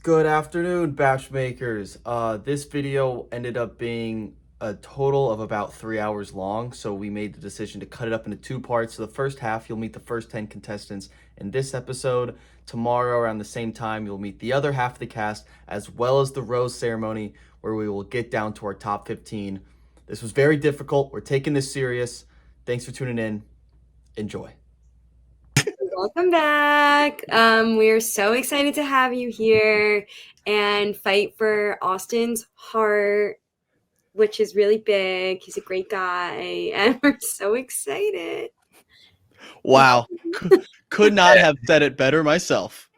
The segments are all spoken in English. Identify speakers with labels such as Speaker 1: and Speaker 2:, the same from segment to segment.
Speaker 1: Good afternoon, BachMakers. This video ended up being a total of about 3 hours long, so we made the decision to cut it up into two parts. So the first half, you'll meet the first 10 contestants in this episode. Tomorrow, around the same time, you'll meet the other half of the cast, as well as the rose ceremony, where we will get down to our top 15. This was very difficult. We're taking this serious. Thanks for tuning in. Enjoy.
Speaker 2: Welcome back. We are so excited to have you here and fight for Austin's heart, which is really big. He's a great guy, and we're so excited.
Speaker 1: Wow. Could not have said it better myself.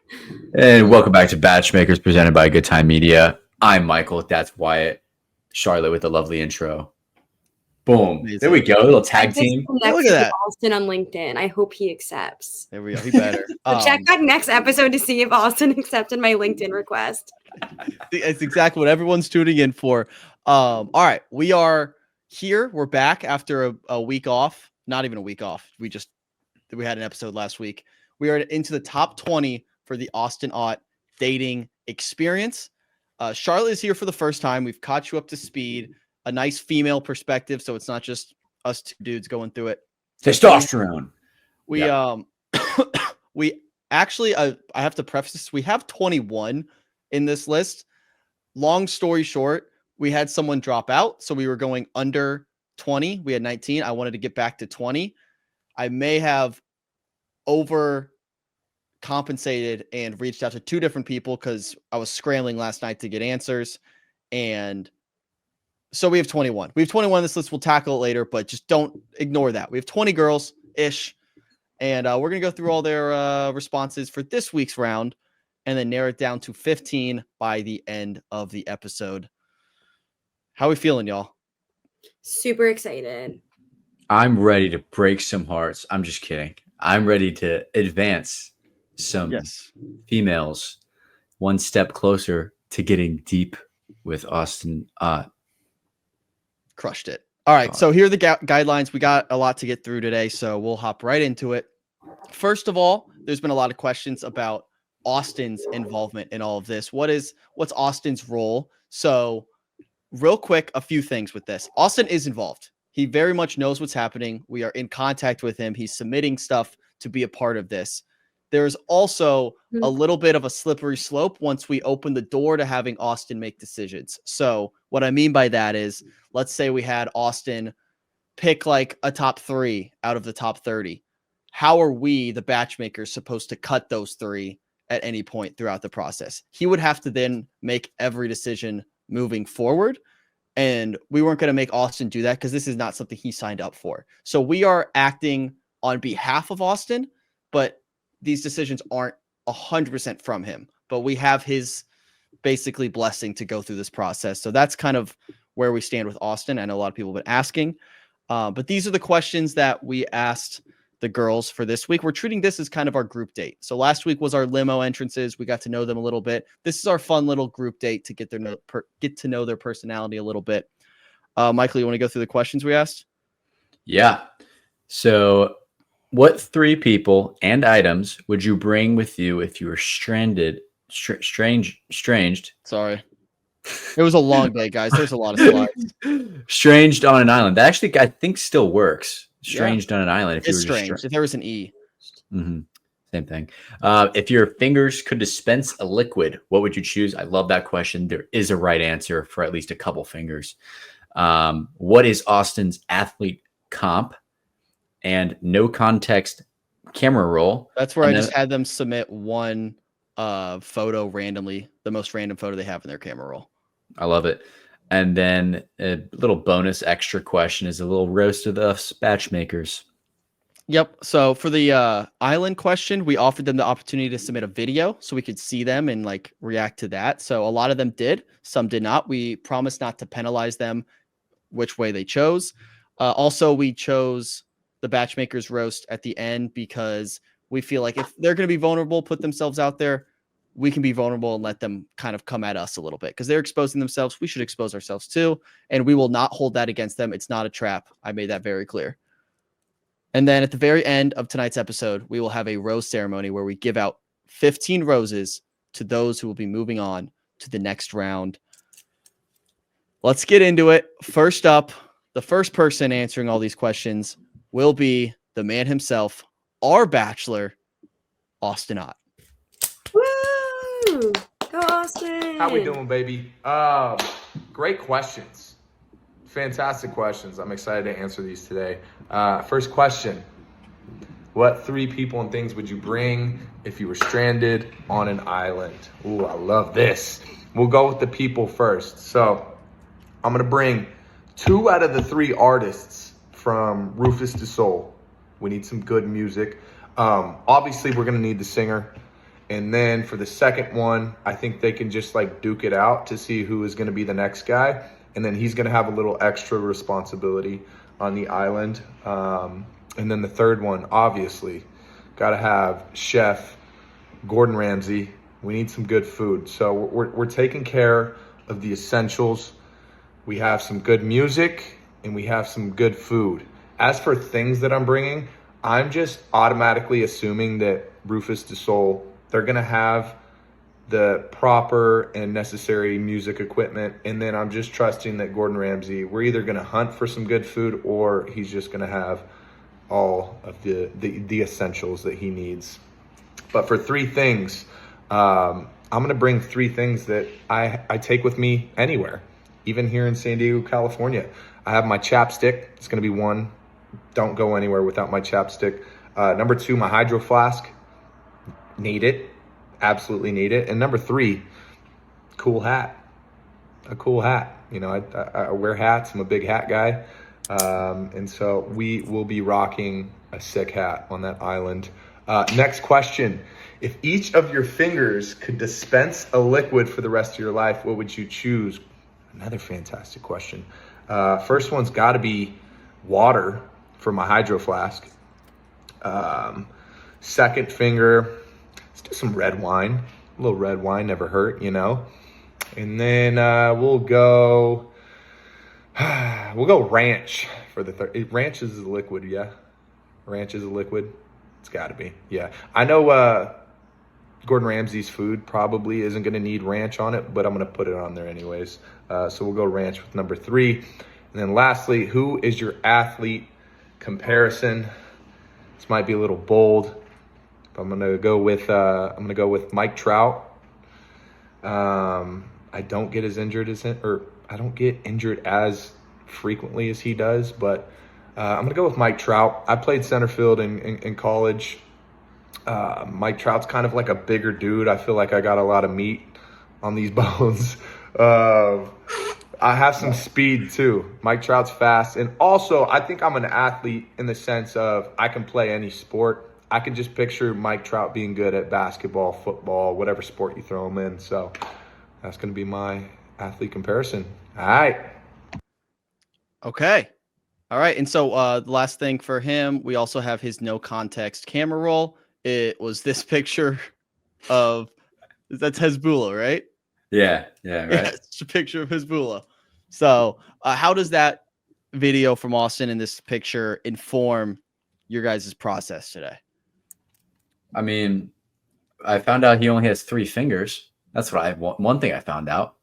Speaker 3: And welcome back to BachMakers presented by Good Time Media. I'm Michael. That's Wyatt. Charlotte with a lovely intro. Boom.
Speaker 1: Amazing.
Speaker 3: There we go. A little tag team.
Speaker 1: Yeah, look at that.
Speaker 2: Austin on LinkedIn. I hope he accepts.
Speaker 1: There we go. He better.
Speaker 2: So check back next episode to see if Austin accepted my LinkedIn request.
Speaker 1: It's exactly what everyone's tuning in for. All right. We are here. We're back after a week off. Not even a week off. We had an episode last week. We are into the top 20 for the Austin Ott dating experience. Charlotte is here for the first time. We've caught you up to speed. A nice female perspective, so it's not just us two dudes going through it.
Speaker 3: Testosterone.
Speaker 1: We we actually I have to preface this. We have 21 in this list. Long story short, we had someone drop out, so we were going under 20. We had 19. I wanted to get back to 20. I may have overcompensated and reached out to two different people because I was scrambling last night to get answers. And so we have 21. We have 21 on this list. We'll tackle it later, but just don't ignore that. We have 20 girls-ish, and we're going to go through all their responses for this week's round and then narrow it down to 15 by the end of the episode. How are we feeling, y'all?
Speaker 2: Super excited.
Speaker 3: I'm ready to break some hearts. I'm just kidding. I'm ready to advance some females one step closer to getting deep with Austin Ott.
Speaker 1: Crushed it. All right. So here are the guidelines. We got a lot to get through today, so we'll hop right into it. First of all, there's been a lot of questions about Austin's involvement in all of this. What's Austin's role? So real quick, a few things with this. Austin is involved. He very much knows what's happening. We are in contact with him. He's submitting stuff to be a part of this. There's also a little bit of a slippery slope once we open the door to having Austin make decisions. So what I mean by that is, let's say we had Austin pick like a top 3 out of the top 30. How are we, the BachMakers, supposed to cut those 3 at any point throughout the process? He would have to then make every decision moving forward. And we weren't going to make Austin do that because this is not something he signed up for. So we are acting on behalf of Austin, but these decisions aren't 100% from him, but we have his basically blessing to go through this process. So that's kind of where we stand with Austin. I know a lot of people have been asking, but these are the questions that we asked the girls for this week. We're treating this as kind of our group date. So last week was our limo entrances. We got to know them a little bit. This is our fun little group date to get to know their personality a little bit. Michael, you want to go through the questions we asked?
Speaker 3: Yeah. So what 3 people and items would you bring with you if you were stranded? Stranged.
Speaker 1: Sorry. It was a long day, guys. There's a lot of slides.
Speaker 3: Stranged on an island. That actually, I think, still works. Stranged on an island.
Speaker 1: If it's strange. If there was an E.
Speaker 3: Mm-hmm. Same thing. If your fingers could dispense a liquid, what would you choose? I love that question. There is a right answer for at least a couple fingers. What is Austin's athlete comp? And no context camera roll.
Speaker 1: That's where I just had them submit one photo randomly, the most random photo they have in their camera roll.
Speaker 3: I love it. And then a little bonus extra question is a little roast of the BachMakers.
Speaker 1: Yep. So for the island question, we offered them the opportunity to submit a video so we could see them and like react to that. So a lot of them did, some did not. We promised not to penalize them which way they chose. Also, we chose the BachMakers roast at the end because we feel like if they're going to be vulnerable, put themselves out there, we can be vulnerable and let them kind of come at us a little bit because they're exposing themselves. We should expose ourselves too. And we will not hold that against them. It's not a trap. I made that very clear. And then at the very end of tonight's episode, we will have a rose ceremony where we give out 15 roses to those who will be moving on to the next round. Let's get into it. First up, the first person answering all these questions will be the man himself, our bachelor, Austin Ott.
Speaker 2: Woo! Go Austin!
Speaker 4: How we doing, baby? Great questions. Fantastic questions. I'm excited to answer these today. First question. What 3 people and things would you bring if you were stranded on an island? Ooh, I love this. We'll go with the people first. So I'm going to bring 2 out of the 3 artists from Rufus Du Sol. We need some good music. Obviously, we're going to need the singer. And then for the second one, I think they can just like duke it out to see who is going to be the next guy. And then he's going to have a little extra responsibility on the island. And then the third one, obviously, got to have Chef Gordon Ramsay. We need some good food. So we're taking care of the essentials. We have some good music and we have some good food. As for things that I'm bringing, I'm just automatically assuming that Rufus Du Sol, they're going to have the proper and necessary music equipment. And then I'm just trusting that Gordon Ramsay, we're either going to hunt for some good food or he's just going to have all of the essentials that he needs. But for 3 things, I'm going to bring 3 things that I take with me anywhere, even here in San Diego, California. I have my chapstick. It's going to be 1. Don't go anywhere without my chapstick. Number 2, my hydro flask. Need it. Absolutely need it. And number 3, cool hat. A cool hat. You know, I wear hats. I'm a big hat guy. And so we will be rocking a sick hat on that island. Next question. If each of your fingers could dispense a liquid for the rest of your life, what would you choose? Another fantastic question. First one's got to be water for my hydro flask. Second finger, let's do some red wine. A little red wine never hurt, you know. And then we'll go ranch for the third. Ranch is a liquid, yeah. Ranch is a liquid. It's got to be, yeah. I know Gordon Ramsay's food probably isn't going to need ranch on it, but I'm going to put it on there anyways. So we'll go ranch with number 3. And then lastly, who is your athlete comparison? This might be a little bold, but I'm going to go with Mike Trout. I don't get injured as frequently as he does, but I'm going to go with Mike Trout. I played center field in college. Mike Trout's kind of like a bigger dude. I feel like I got a lot of meat on these bones. I have some speed too. Mike Trout's fast. And also, I think I'm an athlete in the sense of I can play any sport. I can just picture Mike Trout being good at basketball, football, whatever sport you throw him in. So that's going to be my athlete comparison. All right.
Speaker 1: Okay. All right. And so the last thing for him, we also have his no context camera roll. It was this picture of, that's Hezbollah, right?
Speaker 3: Yeah. Yeah. Right.
Speaker 1: Yeah, it's a picture of Hezbollah. So how does that video from Austin and this picture inform your guys' process today?
Speaker 3: I mean, I found out he only has 3 fingers. That's what one thing I found out.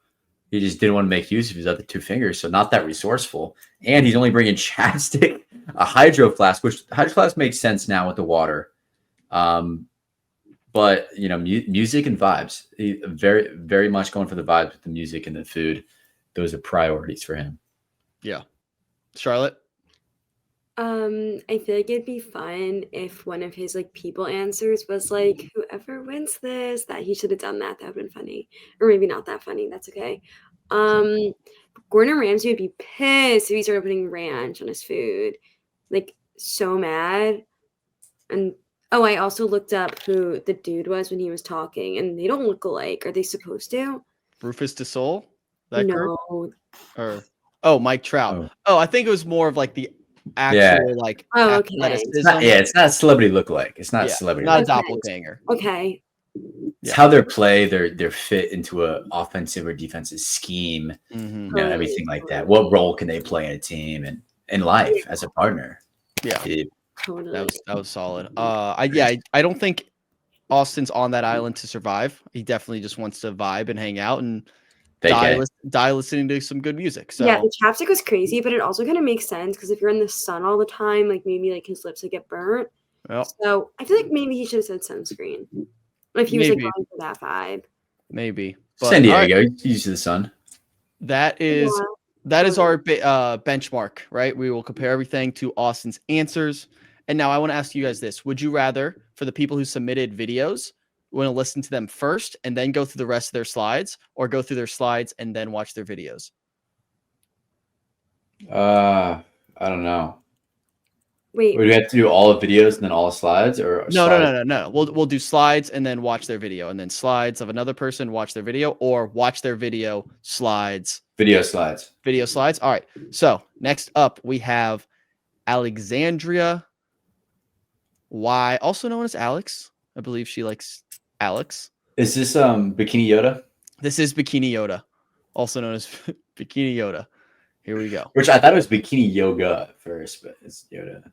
Speaker 3: He just didn't want to make use of his other 2 fingers, so not that resourceful. And he's only bringing chapstick, a hydro flask, which hydro flask makes sense now with the water. But you know, music and vibes. He very, very much going for the vibes with the music and the food. Those are priorities for him.
Speaker 1: Yeah, Charlotte.
Speaker 2: I feel like it'd be fun if one of his like people answers was like, whoever wins this, that he should have done that. That would have been funny. Or maybe not that funny. That's okay. Gordon Ramsay would be pissed if he started putting ranch on his food. Like so mad. And I also looked up who the dude was when he was talking, and they don't look alike. Are they supposed to?
Speaker 1: Rufus Du Sol? That group?
Speaker 2: No.
Speaker 1: Or Mike Trout. I think it was more of like the actual like
Speaker 2: okay.
Speaker 1: athleticism.
Speaker 3: It's not celebrity lookalike. It's not celebrity.
Speaker 1: Not a
Speaker 2: Okay.
Speaker 1: doppelganger.
Speaker 2: Okay.
Speaker 3: It's how they play. They're fit into a offensive or defensive scheme.
Speaker 1: Mm-hmm.
Speaker 3: You know, everything like that. What role can they play in a team and in life as a partner?
Speaker 1: Yeah.
Speaker 2: Totally.
Speaker 1: That was solid. I don't think Austin's on that island to survive. He definitely just wants to vibe and hang out and
Speaker 3: Vacay.
Speaker 1: die listening to some good music. So
Speaker 2: Yeah, the chapstick was crazy, but it also kind of makes sense because if you're in the sun all the time, like maybe like his lips would get burnt.
Speaker 1: well,
Speaker 2: So I feel like maybe he should have said sunscreen if he was like
Speaker 1: Maybe.
Speaker 2: going for that vibe.
Speaker 1: maybe. But,
Speaker 3: San
Speaker 1: all right,
Speaker 3: Diego, used to the sun.
Speaker 1: that is
Speaker 2: Yeah.
Speaker 1: that is our benchmark, right? We will compare everything to Austin's answers. And now I want to ask you guys this. Would you rather, for the people who submitted videos, want to listen to them first and then go through the rest of their slides, or go through their slides and then watch their videos?
Speaker 3: I don't know.
Speaker 2: Wait,
Speaker 3: Would we have to do all the videos and then all the slides, or
Speaker 1: No. We'll do slides and then watch their video, and then slides of another person, watch their video, or watch their video, slides,
Speaker 3: video slides?
Speaker 1: video slides. All right. So next up we have Alexandria Y, also known as Alex. I believe she likes Alex.
Speaker 3: Is this Bikini Yoda?
Speaker 1: This is Bikini Yoda, also known as Bikini Yoda. Here we go.
Speaker 3: Which I thought it was Bikini Yoga first, but it's Yoda.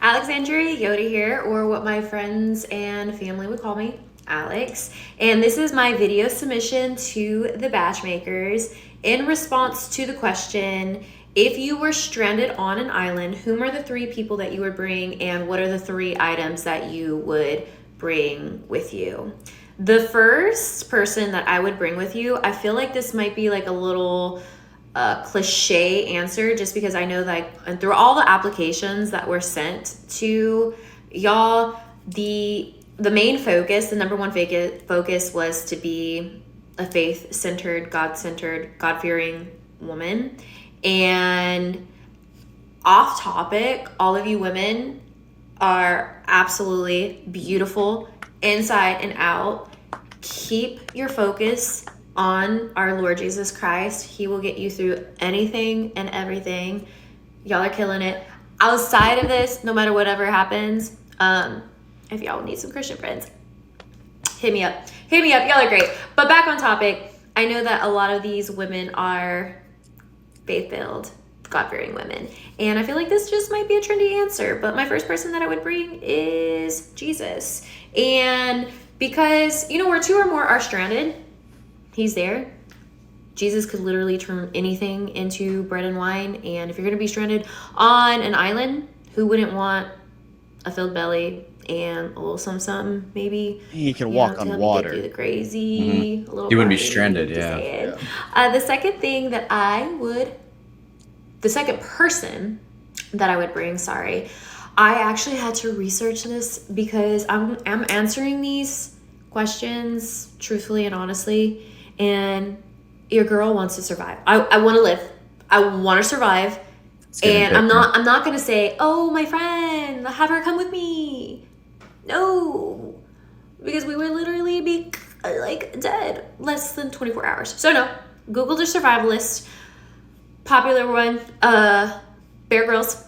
Speaker 5: Alexandria Yoda here, or what my friends and family would call me, Alex. And this is my video submission to the BachMakers in response to the question, if you were stranded on an island, whom are the 3 people that you would bring, and what are the 3 items that you would bring with you? The first person that I would bring with you, I feel like this might be like a little cliche answer, just because I know that and through all the applications that were sent to y'all, the main focus, the number one focus was to be a faith-centered, God-centered, God-fearing woman. And off topic, all of you women are absolutely beautiful inside and out. Keep your focus on our Lord Jesus Christ. He will get you through anything and everything. Y'all are killing it. Outside of this, no matter whatever happens, if y'all need some Christian friends, hit me up. Hit me up. Y'all are great. But back on topic, I know that a lot of these women are faith-filled, God-fearing women. And I feel like this just might be a trendy answer, but my first person that I would bring is Jesus. And because, where 2 or more are stranded, he's there. Jesus could literally turn anything into bread and wine. And if you're going to be stranded on an island, who wouldn't want a filled belly and a little something, maybe?
Speaker 1: He can walk on water.
Speaker 5: Get through the crazy. A little
Speaker 3: He wouldn't be
Speaker 5: party,
Speaker 3: stranded,
Speaker 5: just
Speaker 3: yeah.
Speaker 5: saying. The second thing that the second person that I would bring, I actually had to research this because I'm answering these questions truthfully and honestly, and your girl wants to survive. I want to live. I want to survive. And I'm not going to say, oh, my friend, have her come with me. No, because we would literally be like dead less than 24 hours. So no, Google the survivalist, popular one, Bear Grylls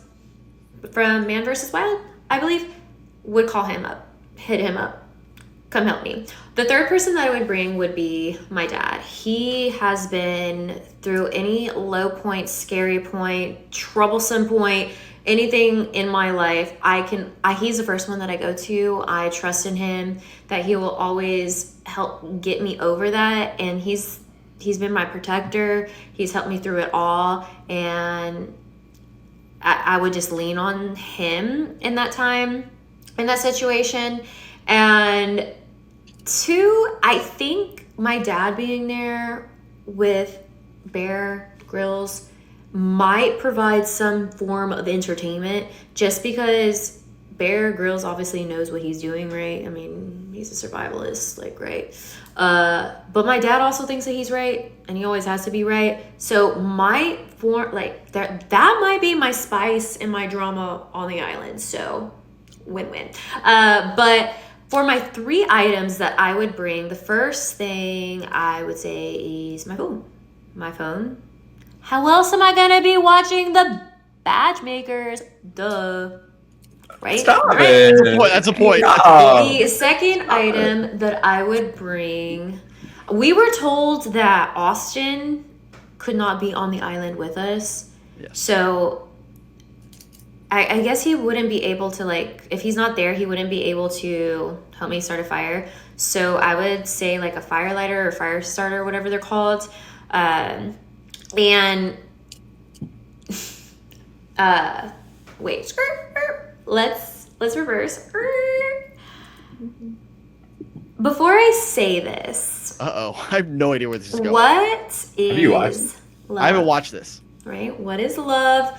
Speaker 5: from Man vs. Wild, I believe, would call him up, hit him up, come help me. The third person that I would bring would be my dad. He has been through any low point, scary point, troublesome point, anything in my life. He's the first one that I go to. I trust in him that he will always help get me over that. And he's been my protector. He's helped me through it all. And I would just lean on him in that time, in that situation. And 2, I think my dad being there with Bear Grylls might provide some form of entertainment, just because Bear Grylls obviously knows what he's doing, right? I mean, he's a survivalist, right? But my dad also thinks that he's right, and he always has to be right. So that might be my spice and my drama on the island. So win-win. But for my 3 items that I would bring, the first thing I would say is my phone. My phone. How else am I gonna be watching the BachMakers? Duh. Right?
Speaker 3: Stop
Speaker 5: Right.
Speaker 3: it.
Speaker 1: That's a point.
Speaker 5: The second item that I would bring, we were told that Austin could not be on the island with us.
Speaker 1: Yes.
Speaker 5: So I guess he wouldn't be able to, like, if he's not there, he wouldn't be able to help me start a fire. So I would say like a fire lighter or fire starter, whatever they're called. And wait, let's reverse. Before I say this,
Speaker 1: I have no idea where this is going.
Speaker 5: what
Speaker 3: Have you watched
Speaker 5: is
Speaker 3: it?
Speaker 5: love?
Speaker 1: I haven't watched this.
Speaker 5: Right? What is love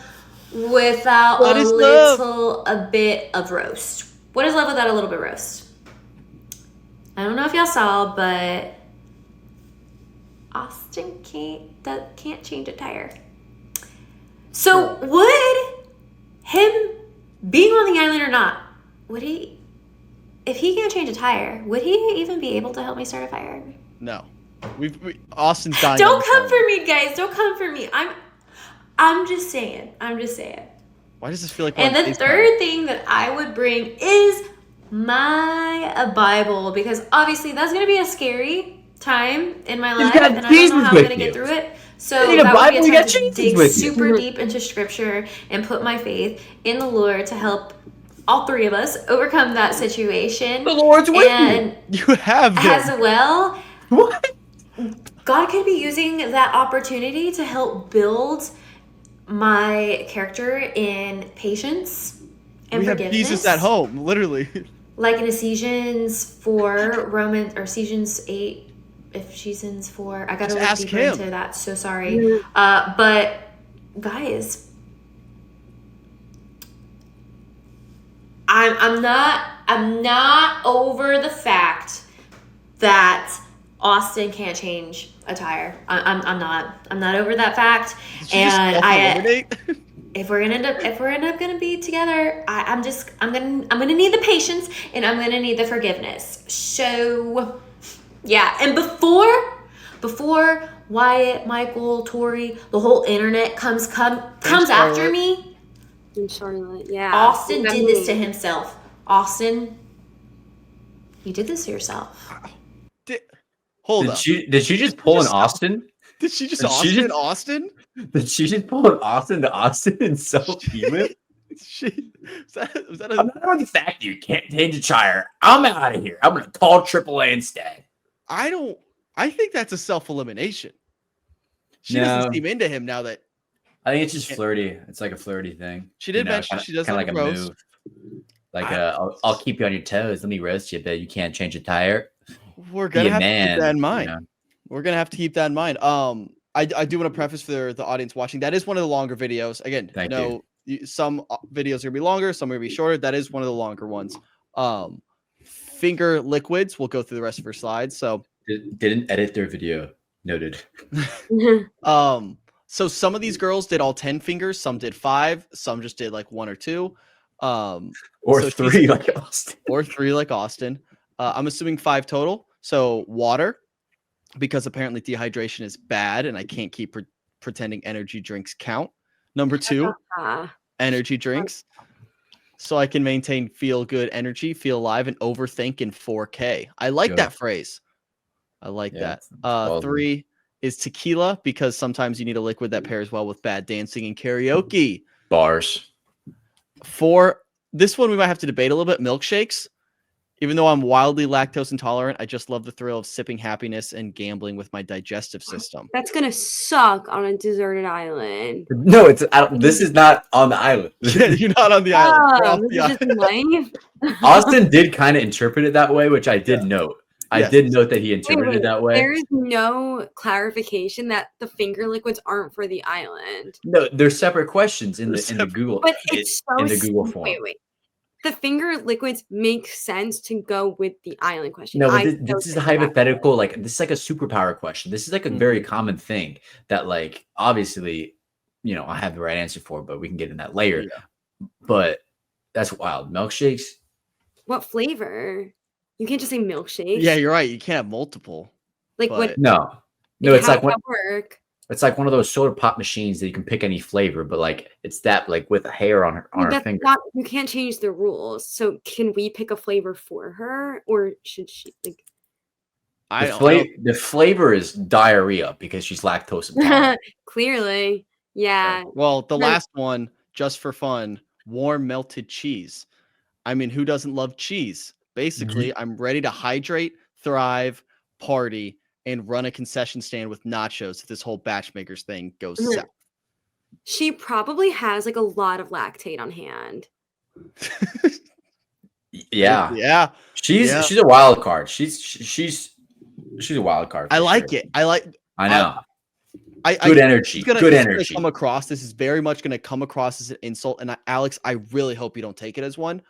Speaker 5: without
Speaker 1: What
Speaker 5: a
Speaker 1: is love?
Speaker 5: a bit of roast? What is love without a little bit of roast? I don't know if y'all saw, but Austin can't change a tire. So would him being on the island or not, would he, if he can't change a tire, would he even be able to help me start a fire?
Speaker 1: No. Austin's dying.
Speaker 5: Don't come for me, guys. Don't come for me. I'm just saying. I'm just saying.
Speaker 1: Why does this feel like?
Speaker 5: And the third thing that I would bring is a Bible, because obviously that's going to be a scary time in my life,
Speaker 3: got
Speaker 5: and I don't know
Speaker 3: Jesus
Speaker 5: how I'm
Speaker 3: with
Speaker 5: going to get
Speaker 3: you.
Speaker 5: through it. So
Speaker 3: You need a
Speaker 5: that would
Speaker 3: Bible,
Speaker 5: be
Speaker 3: you
Speaker 5: a
Speaker 3: got
Speaker 5: time to
Speaker 3: Jesus
Speaker 5: dig
Speaker 3: with you.
Speaker 5: super deep into Scripture and put my faith in the Lord to help all three of us overcome that situation.
Speaker 3: The Lord's with
Speaker 5: And
Speaker 1: you have him.
Speaker 5: as well,
Speaker 3: What?
Speaker 5: God could be using that opportunity to help build my character in patience and
Speaker 1: We have
Speaker 5: forgiveness.
Speaker 1: Jesus at home, literally.
Speaker 5: Like in Ephesians 4, Romans, or Ephesians 8, Ephesians 4. I gotta
Speaker 1: Just
Speaker 5: look
Speaker 1: ask
Speaker 5: deeper
Speaker 1: him.
Speaker 5: into that. So sorry. But guys, I'm not over the fact that Austin can't change a tire. I'm not over that fact.
Speaker 1: Did you just
Speaker 5: And
Speaker 1: self-eliminate?
Speaker 5: if we're gonna be together, I'm gonna need the patience, and I'm gonna need the forgiveness. So yeah, and before Wyatt, Michael, Tori, the whole internet comes after
Speaker 1: Charlotte.
Speaker 5: me,
Speaker 2: And Charlotte, yeah.
Speaker 5: Austin did this to himself. Austin, you did this to yourself.
Speaker 1: Hold up.
Speaker 3: Did she just pull an Austin?
Speaker 1: Did she just
Speaker 3: did she
Speaker 1: Austin
Speaker 3: just-
Speaker 1: Austin?
Speaker 3: Did she just pull an Austin to Austin and self-heal?
Speaker 1: Was that
Speaker 3: I'm not on the fact that you can't change a tire. I'm out of here. I'm gonna call AAA instead.
Speaker 1: I think that's a self-elimination. She
Speaker 3: No.
Speaker 1: doesn't seem into him now that
Speaker 3: I think it's just flirty. It's like a flirty thing.
Speaker 1: she did mention she does like a roast.
Speaker 3: Like I'll keep you on your toes. Let me roast you, but you can't change a tire.
Speaker 1: We're
Speaker 3: Be
Speaker 1: gonna
Speaker 3: a
Speaker 1: have
Speaker 3: man.
Speaker 1: to keep that in mind.
Speaker 3: You know?
Speaker 1: We're gonna have to keep that in mind. I do want to preface for the audience watching, that is one of the longer videos. Again,
Speaker 3: Thank
Speaker 1: some videos are gonna be longer, some are gonna be shorter. That is one of the longer ones. Finger liquids. We'll go through the rest of her slides. So
Speaker 3: Didn't edit their video. Noted.
Speaker 1: so some of these girls did all 10 fingers, some did 5, some just did like 1 or 2.
Speaker 3: Or
Speaker 1: So
Speaker 3: 3 like Austin.
Speaker 1: or 3 like Austin. I'm assuming 5 total. So water, because apparently dehydration is bad and I can't keep pretending energy drinks count. Number 2, energy drinks. So I can maintain feel good energy, feel alive, and overthink in 4K. I like
Speaker 3: Good.
Speaker 1: that phrase. I like that.
Speaker 3: well
Speaker 1: 3 is tequila, because sometimes you need a liquid that pairs well with bad dancing and karaoke.
Speaker 3: Bars.
Speaker 1: 4, this one we might have to debate a little bit, milkshakes. Even though I'm wildly lactose intolerant, I just love the thrill of sipping happiness and gambling with my digestive system.
Speaker 2: That's gonna suck on a deserted island.
Speaker 3: No, this is not on the island.
Speaker 1: You're not on the island. You're off
Speaker 2: Oh,
Speaker 1: the
Speaker 2: this is
Speaker 1: island.
Speaker 2: just life.
Speaker 3: Austin did kind of interpret it that way, which I did note. I
Speaker 1: Yes.
Speaker 3: did note that he interpreted it that way.
Speaker 2: There is no clarification that the finger liquids aren't for the island.
Speaker 3: No, they're separate questions in
Speaker 1: They're
Speaker 3: the Google.
Speaker 2: But it's so
Speaker 3: in the Google form.
Speaker 2: Wait. The finger liquids make sense to go with the island question.
Speaker 3: No,
Speaker 2: I
Speaker 3: but
Speaker 2: still
Speaker 3: this is a
Speaker 2: think that.
Speaker 3: hypothetical. Like this is like a superpower question. This is like a very common thing that, like, obviously, I have the right answer for, but we can get in that later.
Speaker 1: Yeah.
Speaker 3: But that's wild. Milkshakes.
Speaker 2: What flavor? You can't just say milkshake.
Speaker 1: Yeah, you're right. You can't have multiple.
Speaker 2: Like
Speaker 1: but-
Speaker 2: what?
Speaker 3: No,
Speaker 2: Like,
Speaker 3: it's
Speaker 2: how
Speaker 3: like
Speaker 2: does that work?
Speaker 3: it's like one of those soda pop machines that you can pick any flavor, but like it's that like with a hair on her
Speaker 2: That's
Speaker 3: finger.
Speaker 2: not. You can't change the rules. So can we pick a flavor for her, or should she? Like,
Speaker 3: The flavor is diarrhea because she's lactose intolerant.
Speaker 2: clearly, yeah.
Speaker 1: Well, the
Speaker 2: No.
Speaker 1: last one, just for fun, warm melted cheese. I mean, who doesn't love cheese? Basically, I'm ready to hydrate, thrive, party, and run a concession stand with nachos if this whole BachMakers thing goes south.
Speaker 2: She probably has like a lot of lactate on hand.
Speaker 3: Yeah. She's a wild card. She's a wild card.
Speaker 1: I like it. I
Speaker 3: know. Good energy. Good energy.
Speaker 1: Come across. This is very much going to come across as an insult. And Alex, I really hope you don't take it as one.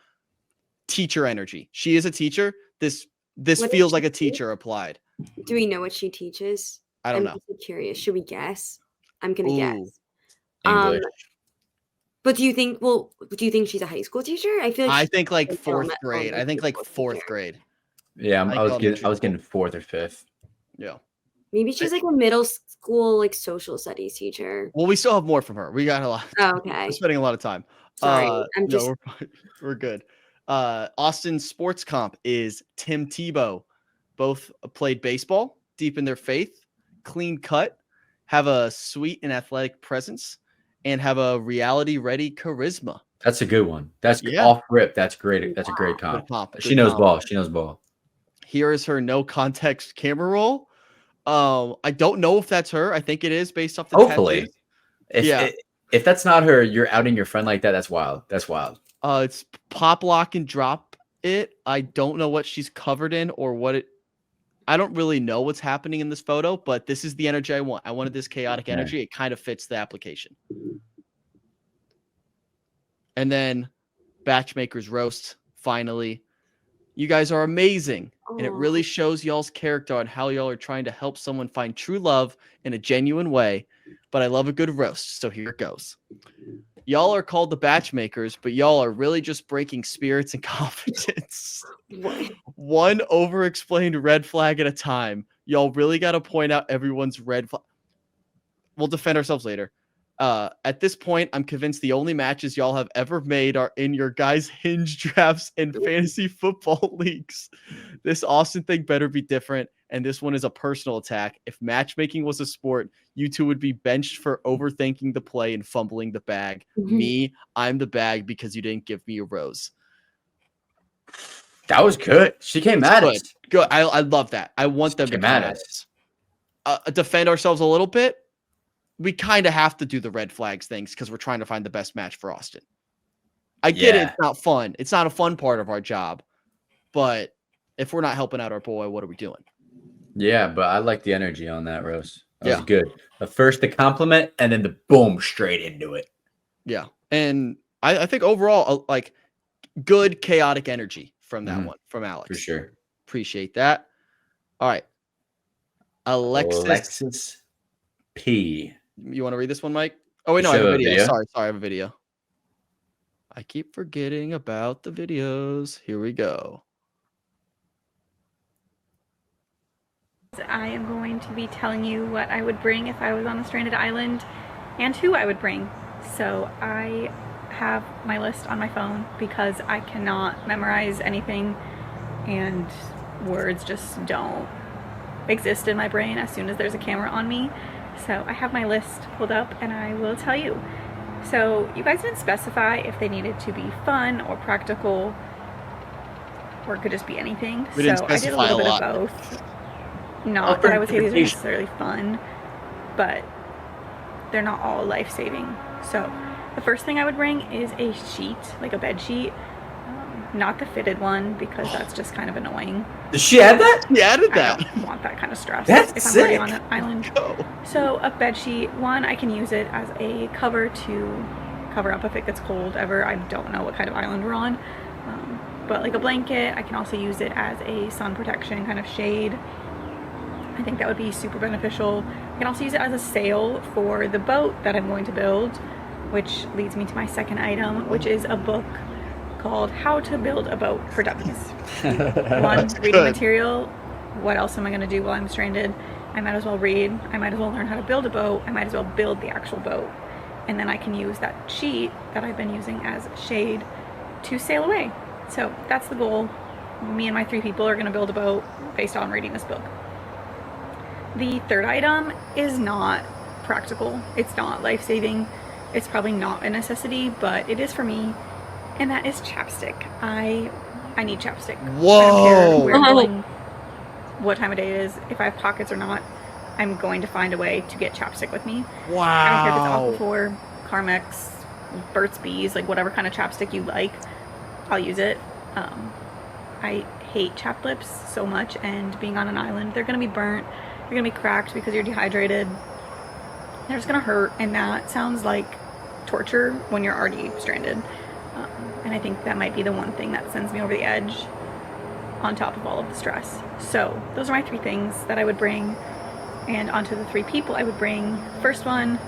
Speaker 1: Teacher energy. She is a teacher. This feels like a teacher applied.
Speaker 2: Do we know what she teaches?
Speaker 1: I don't know.
Speaker 2: I'm curious. Should we guess? I'm gonna guess.
Speaker 3: English.
Speaker 2: But do you think she's a high school teacher? I feel like
Speaker 1: I think like fourth grade. I think like fourth grade.
Speaker 3: Yeah, I was getting fourth or fifth.
Speaker 1: Yeah.
Speaker 2: Maybe she's like a middle school like social studies teacher.
Speaker 1: Well, we still have more from her. We got a lot.
Speaker 2: Oh, okay.
Speaker 1: We're spending a lot of time.
Speaker 2: Sorry,
Speaker 1: we're good. Austin's sports comp is Tim Tebow. Both played baseball, deep in their faith, clean cut, have a sweet and athletic presence, and have a reality-ready charisma.
Speaker 3: That's a good one. That's off rip. That's great. That's a great comp. She knows ball. She knows ball.
Speaker 1: Here is her no context camera roll. I don't know if that's her. I think it is based off the
Speaker 3: hopefully.
Speaker 1: Tattoos.
Speaker 3: If that's not her, you're outing your friend like that. That's wild. That's wild.
Speaker 1: It's pop, lock, and drop it. I don't know what she's covered in or what it. I don't really know what's happening in this photo, but this is the energy I want. I wanted this chaotic energy. It kind of fits the application. And then BachMakers roast. Finally, you guys are amazing. And it really shows y'all's character on how y'all are trying to help someone find true love in a genuine way. But I love a good roast, so here it goes. Y'all are called the BachMakers, but y'all are really just breaking spirits and confidence. One over-explained red flag at a time. Y'all really got to point out everyone's red flag. We'll defend ourselves later. At this point, I'm convinced the only matches y'all have ever made are in your guys' hinge drafts and fantasy football leagues. This Austin thing better be different, and this one is a personal attack. If matchmaking was a sport, you two would be benched for overthinking the play and fumbling the bag. Me, I'm the bag because you didn't give me a rose.
Speaker 3: That was good. She came at us.
Speaker 1: Good. I love that. I want them to come at us. Defend ourselves a little bit. We kind of have to do the red flags things because we're trying to find the best match for Austin. I get it. It's not fun. It's not a fun part of our job. But if we're not helping out our boy, what are we doing?
Speaker 3: Yeah, but I like the energy on that, Rose. That was good. First the compliment and then the boom straight into it.
Speaker 1: Yeah. And I think overall, like good chaotic energy from that one, from Alex.
Speaker 3: For sure.
Speaker 1: Appreciate that. All right. Alexis
Speaker 3: P.
Speaker 1: You want to read this one, Mike? Oh, wait, no, I have a video. Sorry, I have a video. I keep forgetting about the videos. Here we go.
Speaker 6: I am going to be telling you what I would bring if I was on a stranded island and who I would bring. So I have my list on my phone because I cannot memorize anything and words just don't exist in my brain as soon as there's a camera on me. So I have my list pulled up and I will tell you. So you guys didn't specify if they needed to be fun or practical or it could just be anything.
Speaker 1: We didn't
Speaker 6: so I did a little bit of both. Not that I would say these are necessarily fun, but they're not all life-saving. So the first thing I would bring is a sheet, like a bed sheet. Not the fitted one because that's just kind of annoying.
Speaker 3: Did she add that?
Speaker 1: She added that.
Speaker 6: I don't want that kind of stress
Speaker 3: That's
Speaker 6: if I'm
Speaker 3: sick.
Speaker 6: already on an island. So a bed sheet, one, I can use it as a cover to cover up if it gets cold ever. I don't know what kind of island we're on. But like a blanket, I can also use it as a sun protection kind of shade. I think that would be super beneficial. I can also use it as a sail for the boat that I'm going to build, which leads me to my second item, which is a book called How to Build a Boat for Dummies. One, reading material. What else am I going to do while I'm stranded? I might as well read. I might as well learn how to build a boat. I might as well build the actual boat. And then I can use that sheet that I've been using as shade to sail away. So that's the goal. Me and my 3 people are going to build a boat based on reading this book. The third item is not practical. It's not life-saving. it's probably not a necessity, but it is for me, and that is chapstick. I need chapstick.
Speaker 1: Whoa.
Speaker 6: I don't care where I'm going, what time of day it is, if I have pockets or not, I'm going to find a way to get chapstick with me.
Speaker 1: Wow.
Speaker 6: I don't care if it's Aquaphor, Carmex, Burt's Bees, like whatever kind of chapstick you like, I'll use it. I hate chapped lips so much, and being on an island, they're gonna be burnt, you're gonna be cracked because you're dehydrated, they're just gonna hurt, and that sounds like torture when you're already stranded. And I think that might be the one thing that sends me over the edge on top of all of the stress. So those are my 3 things that I would bring. And onto the 3 people I would bring. First one,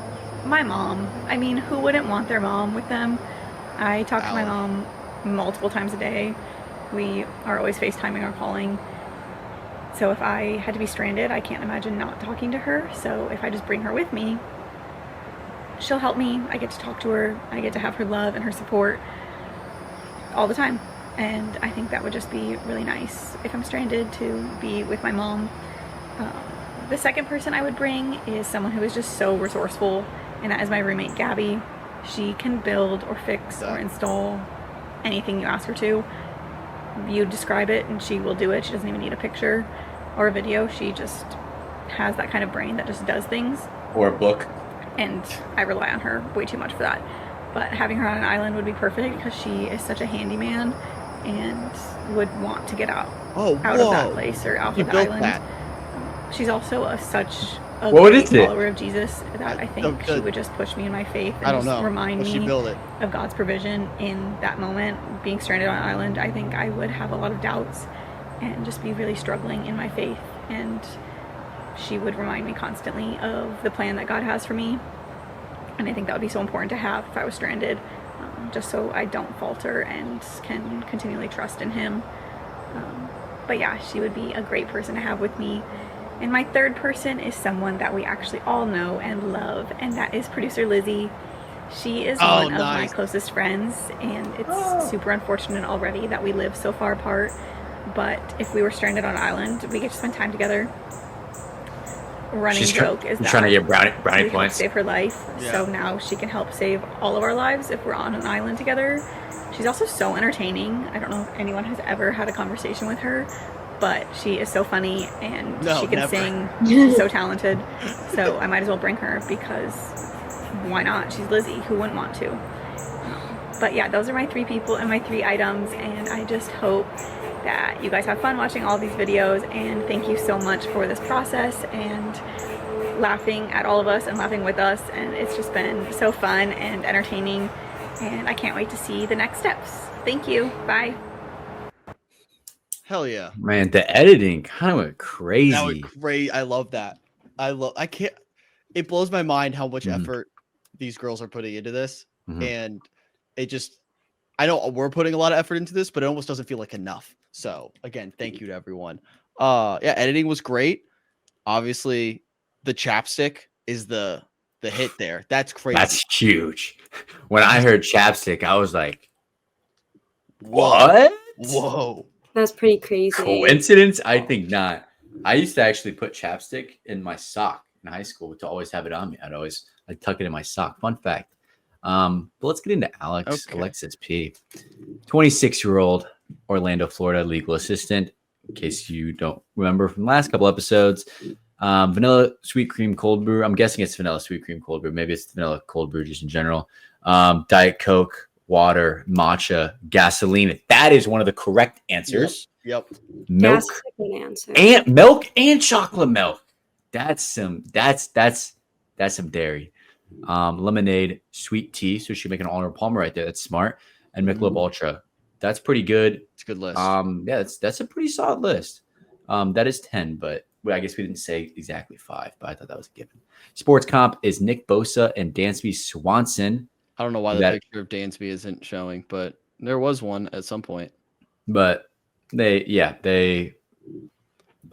Speaker 6: my mom. I mean, who wouldn't want their mom with them? I talk to my mom multiple times a day. We are always FaceTiming or calling. So if I had to be stranded, I can't imagine not talking to her. So if I just bring her with me, she'll help me. I get to talk to her. I get to have her love and her support all the time. And I think that would just be really nice if I'm stranded to be with my mom. The second person I would bring is someone who is just so resourceful, and that is my roommate, Gabby. She can build or fix or install anything you ask her to. You describe it and she will do it. She doesn't even need a picture or a video. She just has that kind of brain that just does things.
Speaker 3: Or a book.
Speaker 6: And I rely on her way too much for that. But having her on an island would be perfect because she is such a handyman and would want to get out of that place or off of the island.
Speaker 1: That.
Speaker 6: She's also such a
Speaker 3: What
Speaker 6: great
Speaker 3: is it?
Speaker 6: follower of Jesus that I think she would just push me in my faith and just remind me of God's provision in that moment. Being stranded on an island, I think I would have a lot of doubts and just be really struggling in my faith, and she would remind me constantly of the plan that God has for me. And I think that would be so important to have if I was stranded, just so I don't falter and can continually trust in Him. But yeah, she would be a great person to have with me. And my third person is someone that we actually all know and love, and that is producer Lizzie. She is one of my closest friends, and it's super unfortunate already that we live so far apart. But if we were stranded on an island, we get to spend time together. Running joke is that
Speaker 3: trying to get brownie points.
Speaker 6: Save her life, so now she can help save all of our lives if we're on an island together. She's also so entertaining. I don't know if anyone has ever had a conversation with her, but she is so funny, and she can sing. She's so talented. So I might as well bring her because why not? She's Lizzie. Who wouldn't want to? But yeah, those are my 3 people and my 3 items, and I just hope that you guys have fun watching all these videos, and thank you so much for this process and laughing at all of us and laughing with us, and it's just been so fun and entertaining, and I can't wait to see the next steps. Thank you. Bye.
Speaker 1: Hell yeah.
Speaker 3: Man, the editing kind of went crazy.
Speaker 1: That was great. I love that. I can't, it blows my mind how much effort these girls are putting into this. And it just, I know we're putting a lot of effort into this, but it almost doesn't feel like enough. So again, thank you to everyone. Yeah, editing was great. Obviously, the chapstick is the hit there. That's crazy.
Speaker 3: That's huge. When I heard chapstick, I was like, what?
Speaker 1: Whoa.
Speaker 2: That's pretty crazy.
Speaker 3: Coincidence? I think not. I used to actually put chapstick in my sock in high school to always have it on me. I'd tuck it in my sock. Fun fact. But let's get into Alex. Okay. Alexis P. 26-year-old Orlando, Florida legal assistant. In case you don't remember from the last couple episodes, vanilla sweet cream cold brew. I'm guessing it's vanilla sweet cream cold brew. Maybe it's vanilla cold brew just in general. Diet Coke, water, matcha, gasoline. That is one of the correct answers.
Speaker 1: Yep.
Speaker 3: Milk and milk and chocolate milk. That's some dairy. Lemonade, sweet tea. So she make an Arnold Palmer right there. That's smart. And Michelob Ultra. That's pretty good.
Speaker 1: It's a good list.
Speaker 3: Yeah, that's a pretty solid list. That is 10, but I guess we didn't say exactly 5, but I thought that was a given. Sports comp is Nick Bosa and Dansby Swanson.
Speaker 1: I don't know why the picture of Dansby isn't showing, but there was one at some point.
Speaker 3: But they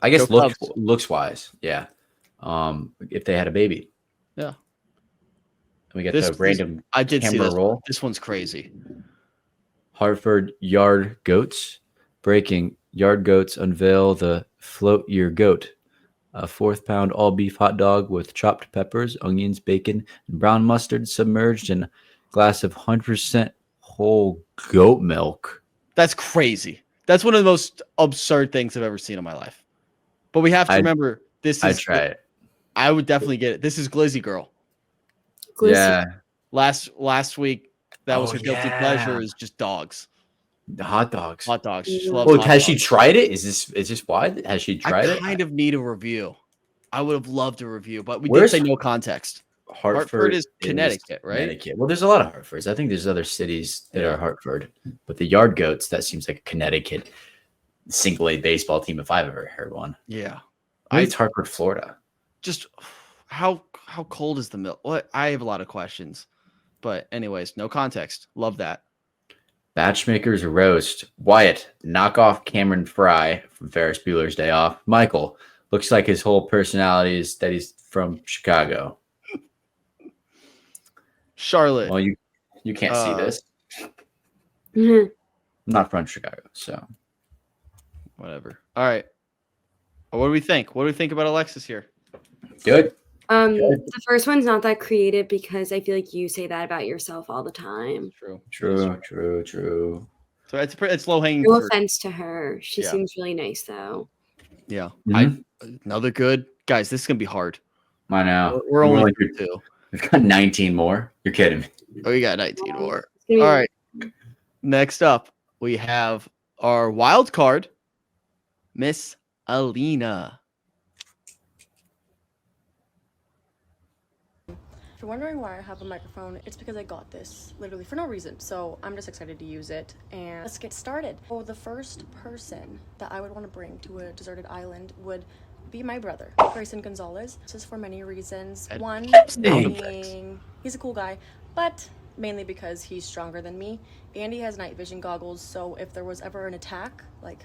Speaker 3: I guess looks wise, yeah. If they had a baby.
Speaker 1: Yeah.
Speaker 3: And we got the random
Speaker 1: I did see this
Speaker 3: roll.
Speaker 1: This one's crazy.
Speaker 3: Hartford Yard Goats. Breaking. Yard Goats unveil the float your goat. a 4th pound all beef hot dog with chopped peppers, onions, bacon, and brown mustard submerged in a glass of 100% whole goat milk.
Speaker 1: That's crazy. That's one of the most absurd things I've ever seen in my life. But we have to remember this is.
Speaker 3: I'd try it.
Speaker 1: I would definitely get it. This is Glizzy Girl.
Speaker 2: Glizzy.
Speaker 3: Yeah.
Speaker 1: Last week, that was her guilty pleasure is just dogs.
Speaker 3: The hot dogs.
Speaker 1: Hot dogs. She
Speaker 2: Oh,
Speaker 1: loves hot
Speaker 3: Has she
Speaker 1: dogs.
Speaker 3: tried it? Is this why? Has she tried
Speaker 1: I
Speaker 3: it?
Speaker 1: kind of need a review. I would have loved a review, but we
Speaker 3: Where's-
Speaker 1: did say no context. Hartford is Connecticut, right?
Speaker 3: Connecticut. Well, there's a lot of Hartfords. I think there's other cities that are Hartford, but the Yard Goats, that seems like a Connecticut single A baseball team if I've ever heard one.
Speaker 1: Yeah.
Speaker 3: It's Hartford, Florida.
Speaker 1: Just how cold is the milk? What? I have a lot of questions. But anyways, no context. Love that.
Speaker 3: BachMakers roast. Wyatt, knock off Cameron Fry from Ferris Bueller's Day Off. Michael, looks like his whole personality is that he's from Chicago.
Speaker 1: Charlotte.
Speaker 3: Well, you can't see this.
Speaker 2: Mhm.
Speaker 3: I'm not from Chicago, so
Speaker 1: Whatever. All right. What do we think? What do we think about Alexis here?
Speaker 3: good.
Speaker 2: The first one's not that creative because I feel like you say that about yourself all the time.
Speaker 1: True.
Speaker 3: True.
Speaker 1: So it's low hanging
Speaker 2: No
Speaker 1: fruit.
Speaker 2: offense to her. She
Speaker 1: Yeah.
Speaker 2: seems really nice though.
Speaker 1: Yeah.
Speaker 3: Mhm.
Speaker 1: Another good guys. This is gonna be hard.
Speaker 3: I know.
Speaker 1: We're only
Speaker 3: like,
Speaker 1: through 2.
Speaker 3: we've got 19 more. You're kidding me.
Speaker 1: Oh, we got 19 more.
Speaker 2: It's gonna be-
Speaker 1: All right. Next up, we have our wild card, Miss Alina.
Speaker 7: If you're wondering why I have a microphone, it's because I got this literally for no reason. So I'm just excited to use it and let's get started. Oh, the first person that I would want to bring to a deserted island would be my brother, Grayson Gonzalez. This is for many reasons. One being he's a cool guy, but mainly because he's stronger than me and he has night vision goggles. So if there was ever an attack, like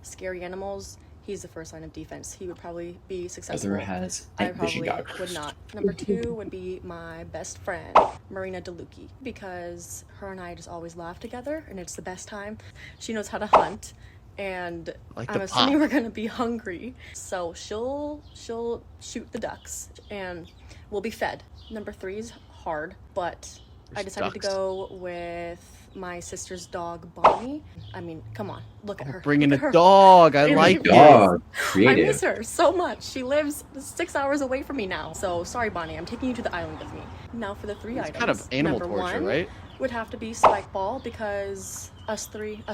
Speaker 7: scary animals, he's the first line of defense. He would probably be successful.
Speaker 3: Ezra has
Speaker 7: I
Speaker 3: night vision
Speaker 7: probably
Speaker 3: goggles.
Speaker 7: would not. Number 2 would be my best friend, Marina DeLucchi, because her and I just always laugh together and it's the best time. She knows how to hunt and
Speaker 1: Like
Speaker 7: I'm
Speaker 1: the
Speaker 7: assuming
Speaker 1: pop.
Speaker 7: we're gonna be hungry. So she'll shoot the ducks and we'll be fed. Number 3 is hard, but I
Speaker 1: There's
Speaker 7: decided to
Speaker 1: ducks.
Speaker 7: go with my sister's dog, Bonnie. I mean, come on, look at her.
Speaker 1: Bringing
Speaker 7: Look
Speaker 1: a
Speaker 7: at her.
Speaker 1: dog. I
Speaker 7: Bringing
Speaker 1: like
Speaker 7: a
Speaker 1: it.
Speaker 3: Dog.
Speaker 7: I
Speaker 3: Creative.
Speaker 7: miss her so much. She lives 6 hours away from me now. So sorry, Bonnie. I'm taking you to the island with me. Now for the 3
Speaker 1: It's
Speaker 7: items.
Speaker 1: kind of animal
Speaker 7: Number
Speaker 1: torture,
Speaker 7: 1
Speaker 1: right?
Speaker 7: would have to be spike ball because us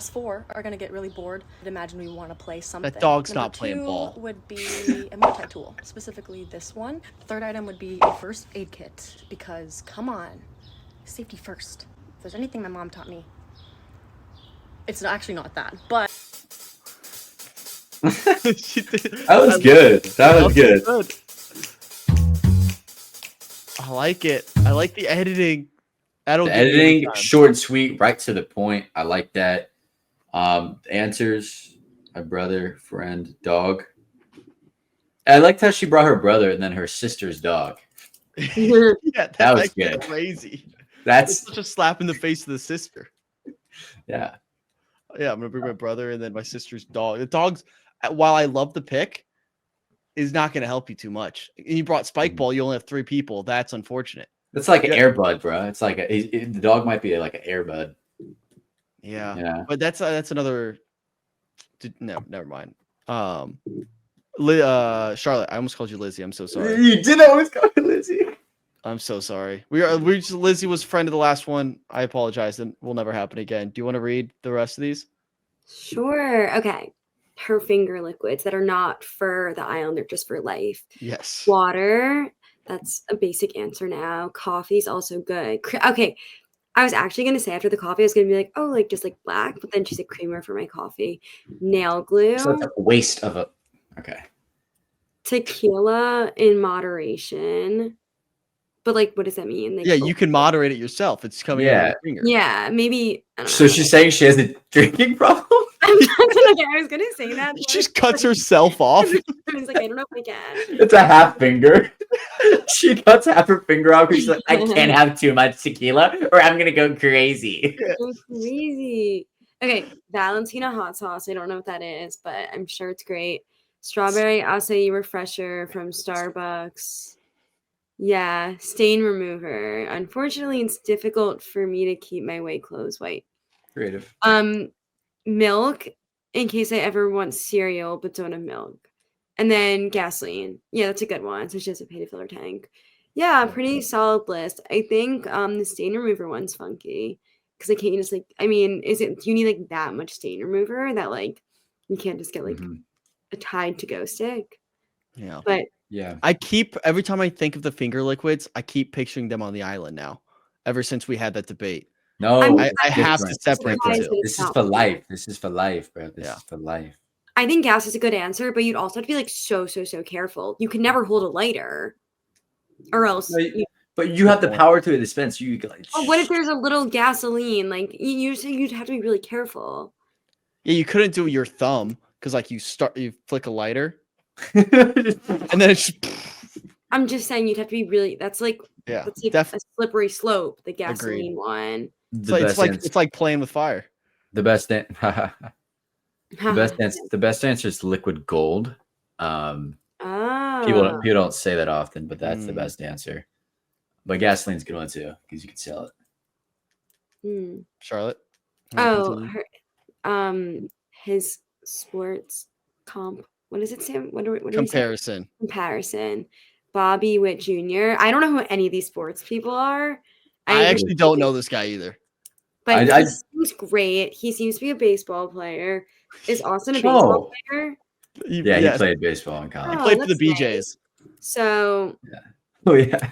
Speaker 7: 4 are gonna get really bored. I'd imagine we want to play something.
Speaker 1: dog's
Speaker 7: Number
Speaker 1: not playing
Speaker 7: 2
Speaker 1: ball.
Speaker 7: would be a multi-tool, specifically this one. Third item would be a first aid kit because come on, safety first. If there's anything my mom taught me, it's actually not that, but
Speaker 1: She did-
Speaker 3: That was good. That was good.
Speaker 1: I like it. I like the editing. That'll
Speaker 3: The
Speaker 1: get me every
Speaker 3: editing,
Speaker 1: time.
Speaker 3: short and sweet, right to the point. I like that. Answers, my brother, friend, dog. I liked how she brought her brother and then her sister's dog.
Speaker 1: Yeah,
Speaker 3: That was
Speaker 1: actually
Speaker 3: good.
Speaker 1: crazy. It's
Speaker 3: That's
Speaker 1: such a slap in the face of the sister.
Speaker 3: yeah.
Speaker 1: Yeah, I'm gonna bring my brother and then my sister's dog. The dog's, while I love the pick, is not gonna help you too much. You brought Spike Ball, you only have 3 people. That's unfortunate.
Speaker 3: It's like an
Speaker 1: Yeah.
Speaker 3: airbud, bro. It's like the dog might be like an airbud.
Speaker 1: Yeah,
Speaker 3: Yeah.
Speaker 1: but that's another. No, never mind. Charlotte, I almost called you Lizzie. I'm so sorry.
Speaker 3: You did always call me Lizzie.
Speaker 1: I'm so sorry. Lizzie was friend of the last one. I apologize. And will never happen again. Do you want to read the rest of these?
Speaker 2: Sure. Okay. Her finger liquids that are not for the island, they're just for life.
Speaker 1: Yes.
Speaker 2: Water. That's a basic answer now. Coffee's also good. Okay. I was actually going to say after the coffee, I was going to be like, oh, like just like black. But then she said creamer for my coffee. Nail glue.
Speaker 3: So it's a waste of a. Okay.
Speaker 2: Tequila in moderation. But like, what does that mean? Like,
Speaker 1: Yeah, you can moderate it yourself. It's coming out of your finger.
Speaker 2: Yeah, maybe. I don't
Speaker 3: So
Speaker 2: know.
Speaker 3: she's saying she has a drinking problem.
Speaker 2: I'm not gonna, I was gonna say that.
Speaker 1: She just cuts herself off.
Speaker 2: I was like, I don't know if I can.
Speaker 3: It's a half finger. She cuts half her finger off because she's like, I can't have too much tequila or I'm gonna go crazy.
Speaker 2: So crazy. Okay, Valentina hot sauce. I don't know what that is, but I'm sure it's great. Strawberry acai refresher from Starbucks. Yeah, stain remover. Unfortunately, it's difficult for me to keep my white clothes white.
Speaker 3: Creative.
Speaker 2: Milk in case I ever want cereal but don't have milk. And then gasoline. Yeah, that's a good one. So she doesn't pay to fill her tank. Yeah, pretty solid list. I think the stain remover one's funky. Because I can't just like I mean, do you need like that much stain remover that like you can't just get like a Tide to go stick?
Speaker 1: Yeah.
Speaker 2: But
Speaker 3: Yeah.
Speaker 1: I keep every time I think of the finger liquids, I keep picturing them on the island now. Ever since we had that debate.
Speaker 3: No,
Speaker 2: I'm
Speaker 1: I have to
Speaker 3: different.
Speaker 1: separate the
Speaker 2: surprised
Speaker 1: two.
Speaker 2: that
Speaker 3: This
Speaker 2: it's
Speaker 3: is
Speaker 2: not
Speaker 3: for
Speaker 2: one.
Speaker 3: life. This is for life, bro. This
Speaker 1: Yeah.
Speaker 3: is for life.
Speaker 2: I think gas is a good answer, but you'd also have to be like so careful. You can never hold a lighter, or else.
Speaker 3: But you have the power to dispense. You like.
Speaker 2: Oh, what if there's a little gasoline? Like you'd have to be really careful.
Speaker 1: Yeah, you couldn't do your thumb because like you flick a lighter, and then it's
Speaker 2: I'm just saying you'd have to be really. That's like
Speaker 1: yeah,
Speaker 2: that's like a slippery slope. The gasoline one.
Speaker 1: It's like playing with fire.
Speaker 3: The best the best answer is liquid gold. People don't say that often, but that's the best answer. But gasoline's a good one too because you can sell it.
Speaker 1: Charlotte.
Speaker 2: Oh, his sports comp. What does it say? What
Speaker 1: comparison?
Speaker 2: Comparison. Bobby Witt Jr. I don't know who any of these sports people are.
Speaker 1: I actually don't know this guy either.
Speaker 2: But he seems great. He seems to be a baseball player. Is Austin a baseball player?
Speaker 3: He played baseball in college.
Speaker 1: He played for the BJs.
Speaker 2: Nice. So.
Speaker 3: Yeah. Oh yeah.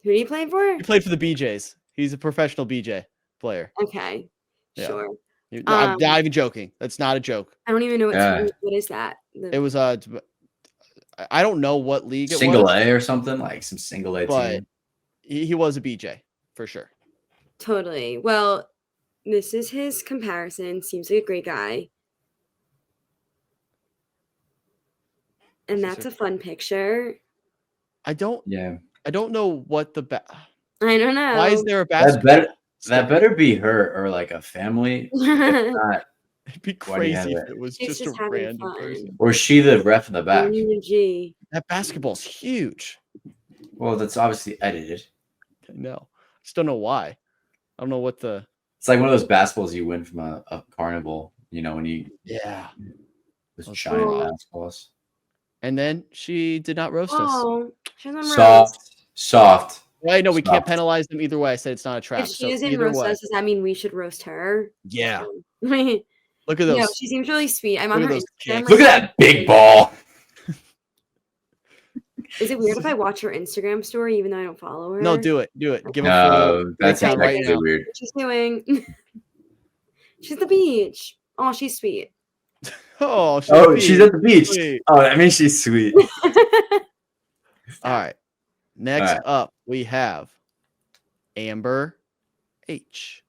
Speaker 2: Who did he play for?
Speaker 1: He played for the BJs. He's a professional BJ player.
Speaker 2: Okay. Yeah. Sure.
Speaker 1: I'm not even joking. That's not a joke.
Speaker 2: I don't even know what is that.
Speaker 1: It was I don't know what league it was.
Speaker 3: Single A or something, like some single A team.
Speaker 1: He was a BJ for sure.
Speaker 2: Totally. Well, this is his comparison. Seems like a great guy. And that's a fun picture.
Speaker 1: I don't know what
Speaker 2: I don't know.
Speaker 1: Why is there a basketball?
Speaker 3: That better be her or like a family. If not,
Speaker 1: it'd be crazy if it was just a random person.
Speaker 3: Or is she the ref in the back?
Speaker 1: That basketball's huge.
Speaker 3: Well, that's obviously edited.
Speaker 1: I know. Just don't know why. I don't know what the.
Speaker 3: It's like one of those basketballs you win from a carnival. You know when you.
Speaker 1: Yeah.
Speaker 3: Those giant basketballs.
Speaker 1: And then she did not roast us.
Speaker 2: She doesn't
Speaker 3: Soft.
Speaker 1: Well, I know we can't penalize them either way. I said it's not a trap.
Speaker 2: If she doesn't roast us, does that mean we should roast her?
Speaker 1: Yeah. Look at those.
Speaker 2: No, she seems really sweet. I'm on her Instagram.
Speaker 3: Look at that big ball.
Speaker 2: Is it weird if I watch her Instagram story even though I don't follow her?
Speaker 1: No, do it. Give her
Speaker 3: no, that's actually weird.
Speaker 2: What she's doing. She's at the beach. Oh, she's sweet.
Speaker 3: She's at the beach. Sweet. Oh, I mean she's sweet.
Speaker 1: All right. Next up, we have Amber H.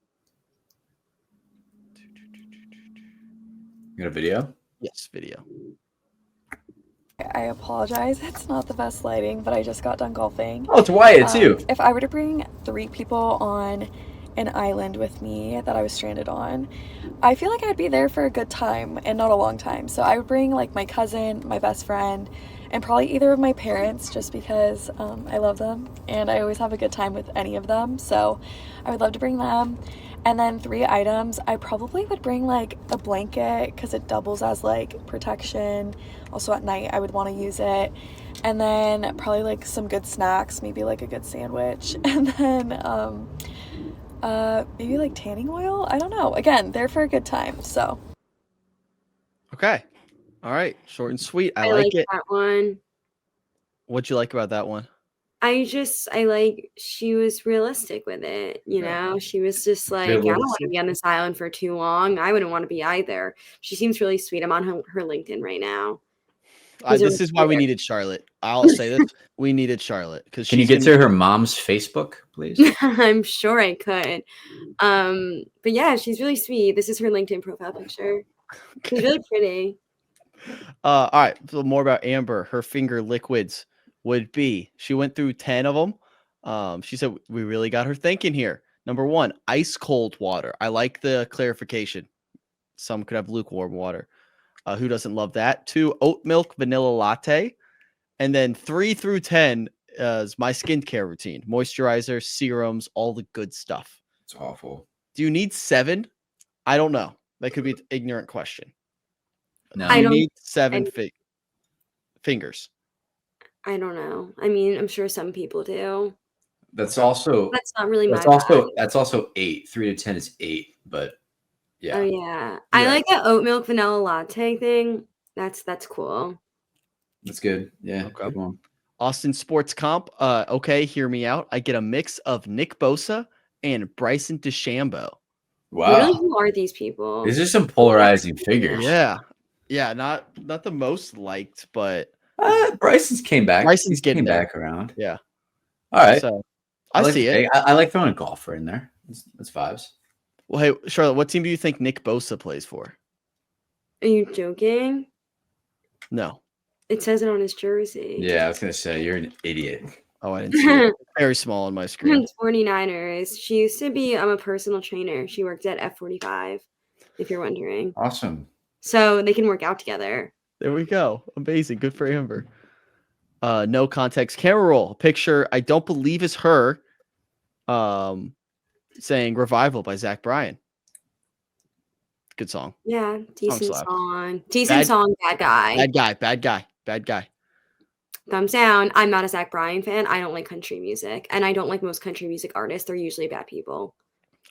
Speaker 3: You got a video?
Speaker 1: Yes, video.
Speaker 6: I apologize. It's not the best lighting, but I just got done golfing.
Speaker 3: Oh, it's Wyatt too.
Speaker 6: If I were to bring 3 people on an island with me that I was stranded on, I feel like I'd be there for a good time and not a long time. So I would bring like my cousin, my best friend, and probably either of my parents just because I love them and I always have a good time with any of them. So I would love to bring them. And then 3 items, I probably would bring like a blanket because it doubles as like protection. Also at night, I would want to use it. And then probably like some good snacks, maybe like a good sandwich. And then maybe like tanning oil. I don't know. Again, there for a good time. So.
Speaker 1: Okay. All right. Short and sweet. I like it.
Speaker 2: That one.
Speaker 1: What'd you like about that one?
Speaker 2: She was realistic with it, you know? She was just like, I don't want to be on this island for too long. I wouldn't want to be either. She seems really sweet. I'm on her LinkedIn right now.
Speaker 1: This is why we needed Charlotte. I'll say this. We needed Charlotte.
Speaker 3: Can you get to her mom's Facebook, please?
Speaker 2: I'm sure I could. But yeah, she's really sweet. This is her LinkedIn profile picture. She's really pretty.
Speaker 1: All right. So more about Amber. Her finger liquids would be, she went through 10 of them. She said, we really got her thinking here. Number 1, ice cold water. I like the clarification. Some could have lukewarm water. Who doesn't love that? 2, oat milk vanilla latte. And then 3 through 10 is my skincare routine. Moisturizer, serums, all the good stuff.
Speaker 3: It's awful.
Speaker 1: Do you need 7? I don't know. That could be an ignorant question.
Speaker 3: No.
Speaker 1: Do
Speaker 2: I
Speaker 1: you
Speaker 2: don't-
Speaker 1: need 7 fingers?
Speaker 2: I don't know. I mean, I'm sure some people do.
Speaker 3: That's also
Speaker 2: That's not really my
Speaker 3: that's also 8. 3 to 10 is 8, but yeah.
Speaker 2: Oh yeah. I
Speaker 1: Yeah.
Speaker 2: like the oat milk vanilla latte thing. That's cool.
Speaker 3: That's good. Yeah.
Speaker 1: Okay.
Speaker 3: Good one.
Speaker 1: Austin Sports Comp. Okay, hear me out. I get a mix of Nick Bosa and Bryson DeChambeau.
Speaker 3: Wow.
Speaker 2: Really, who are these people?
Speaker 3: These are some polarizing figures.
Speaker 1: Yeah. Yeah, not the most liked, but
Speaker 3: Bryson's came back.
Speaker 1: Bryson's
Speaker 3: He's
Speaker 1: getting
Speaker 3: came
Speaker 1: there.
Speaker 3: back around.
Speaker 1: Yeah.
Speaker 3: All right.
Speaker 1: So I
Speaker 3: like
Speaker 1: see
Speaker 3: the
Speaker 1: it.
Speaker 3: pick. I like throwing a golfer in there. That's vibes.
Speaker 1: Well, hey, Charlotte, what team do you think Nick Bosa plays for?
Speaker 2: Are you joking?
Speaker 1: No.
Speaker 2: It says it on his jersey.
Speaker 3: Yeah, I was gonna say you're an idiot.
Speaker 1: Oh, I didn't see it. Very small on my screen.
Speaker 2: 49ers. She used to be a personal trainer. She worked at F45, if you're wondering.
Speaker 3: Awesome.
Speaker 2: So they can work out together.
Speaker 1: There we go. Amazing. Good for Amber. No context. Camera roll. Picture, I don't believe is her. Saying Revival by Zach Bryan. Good song.
Speaker 2: Yeah, decent
Speaker 1: slaps.
Speaker 2: song. Decent song, bad guy.
Speaker 1: Bad guy.
Speaker 2: Thumbs down. I'm not a Zach Bryan fan. I don't like country music. And I don't like most country music artists. They're usually bad people.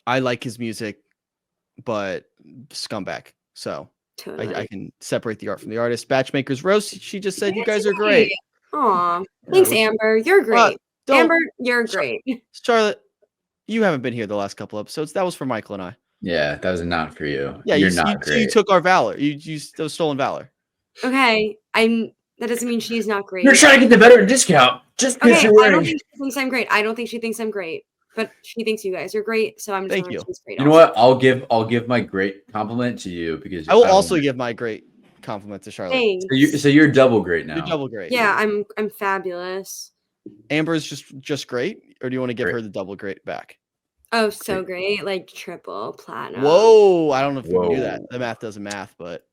Speaker 1: I like his music, but scumbag. So
Speaker 2: Totally.
Speaker 1: I can separate the art from the artist. BachMakers Roast. She just said you guys are great.
Speaker 2: Aw. Thanks, Amber. You're great.
Speaker 1: Don't-
Speaker 2: Amber, you're great.
Speaker 1: Charlotte, you haven't been here the last couple episodes. That was for Michael and I.
Speaker 3: Yeah, that was not for you.
Speaker 1: Yeah,
Speaker 3: you're
Speaker 1: you,
Speaker 3: not
Speaker 1: you,
Speaker 3: great.
Speaker 1: you took our valor. You stolen valor.
Speaker 2: Okay. That doesn't mean she's not great.
Speaker 3: You're trying to get the veteran discount just because
Speaker 2: Okay,
Speaker 3: you're
Speaker 2: I
Speaker 3: wearing.
Speaker 2: don't think she thinks I'm great. I don't think she thinks I'm great. But she thinks you guys are great. So I'm just
Speaker 1: Thank
Speaker 2: telling her
Speaker 1: you.
Speaker 2: she's great.
Speaker 3: You know
Speaker 2: also.
Speaker 3: what? I'll give my great compliment to you because
Speaker 1: I will
Speaker 3: don't-
Speaker 1: also give my great compliment to Charlotte.
Speaker 2: Thanks.
Speaker 3: So you're double great now.
Speaker 1: You're double great.
Speaker 2: Yeah, I'm fabulous.
Speaker 1: Amber's just great, or do you want to give
Speaker 3: Great.
Speaker 1: her the double great back?
Speaker 2: Oh, so great. Like triple platinum.
Speaker 1: Whoa, I don't know if we can do
Speaker 3: Whoa.
Speaker 1: that. The math doesn't math, but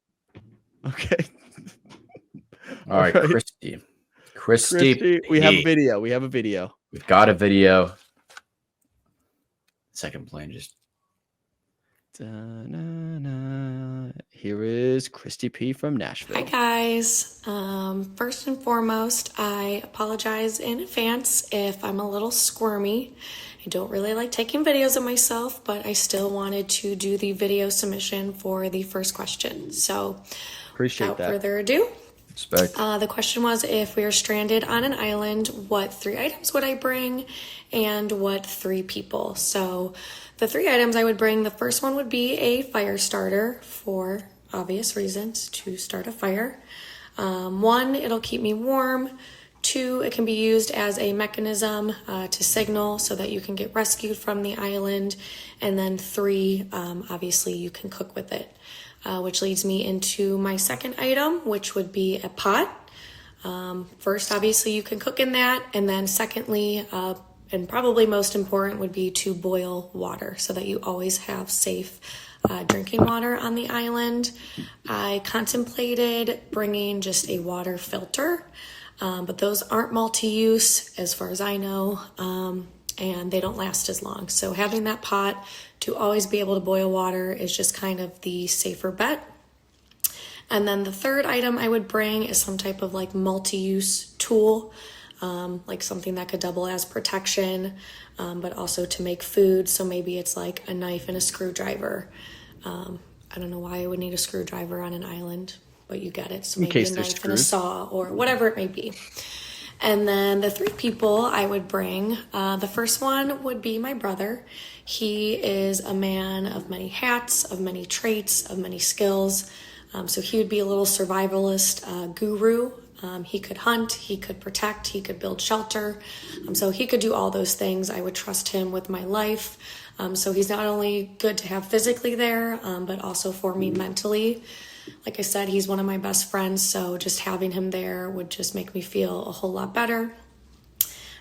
Speaker 1: okay.
Speaker 3: All right, Christy.
Speaker 1: Christy, we have a video. We have a video.
Speaker 3: We've got a video. Second plane just.
Speaker 1: Da-na-na. Here is Christy P from Nashville.
Speaker 8: Hi guys. First and foremost, I apologize in advance if I'm a little squirmy. I don't really like taking videos of myself, but I still wanted to do the video submission for the first question. So
Speaker 1: Appreciate
Speaker 8: without
Speaker 1: that.
Speaker 8: further ado,
Speaker 3: Respect.
Speaker 8: the question was, if we are stranded on an island, what 3 items would I bring and what 3 people? So the 3 items I would bring, the first one would be a fire starter for obvious reasons, to start a fire. 1, it'll keep me warm. 2, it can be used as a mechanism to signal so that you can get rescued from the island. And then 3, obviously you can cook with it. Which leads me into my second item, which would be a pot. First, obviously, you can cook in that. And then secondly, and probably most important, would be to boil water so that you always have safe drinking water on the island. I contemplated bringing just a water filter, but those aren't multi-use as far as I know. And they don't last as long. So having that pot to always be able to boil water is just kind of the safer bet. And then the third item I would bring is some type of like multi-use tool, like something that could double as protection, but also to make food. So maybe it's like a knife and a screwdriver. I don't know why I would need a screwdriver on an island, but you get it. So maybe a knife and a saw or whatever it may be. And then the 3 people I would bring, the first one would be my brother. He is a man of many hats, of many traits, of many skills. So he would be a little survivalist guru. He could hunt, he could protect, he could build shelter. So he could do all those things. I would trust him with my life. So he's not only good to have physically there, but also for me mentally. Like I said, he's one of my best friends, so just having him there would just make me feel a whole lot better.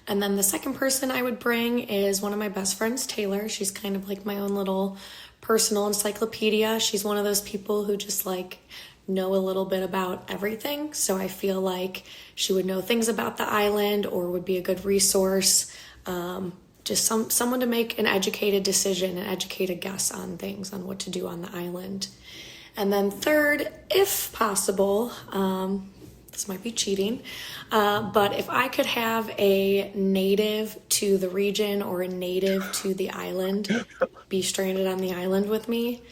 Speaker 8: And then the second person I would bring is one of my best friends, Taylor. She's kind of like my own little personal encyclopedia. She's one of those people who just like know a little bit about everything. So I feel like she would know things about the island or would be a good resource. Just someone to make an educated decision and educated guess on things, on what to do on the island. And then third, if possible, this might be cheating, but if I could have a native to the region or a native to the island be stranded on the island with me,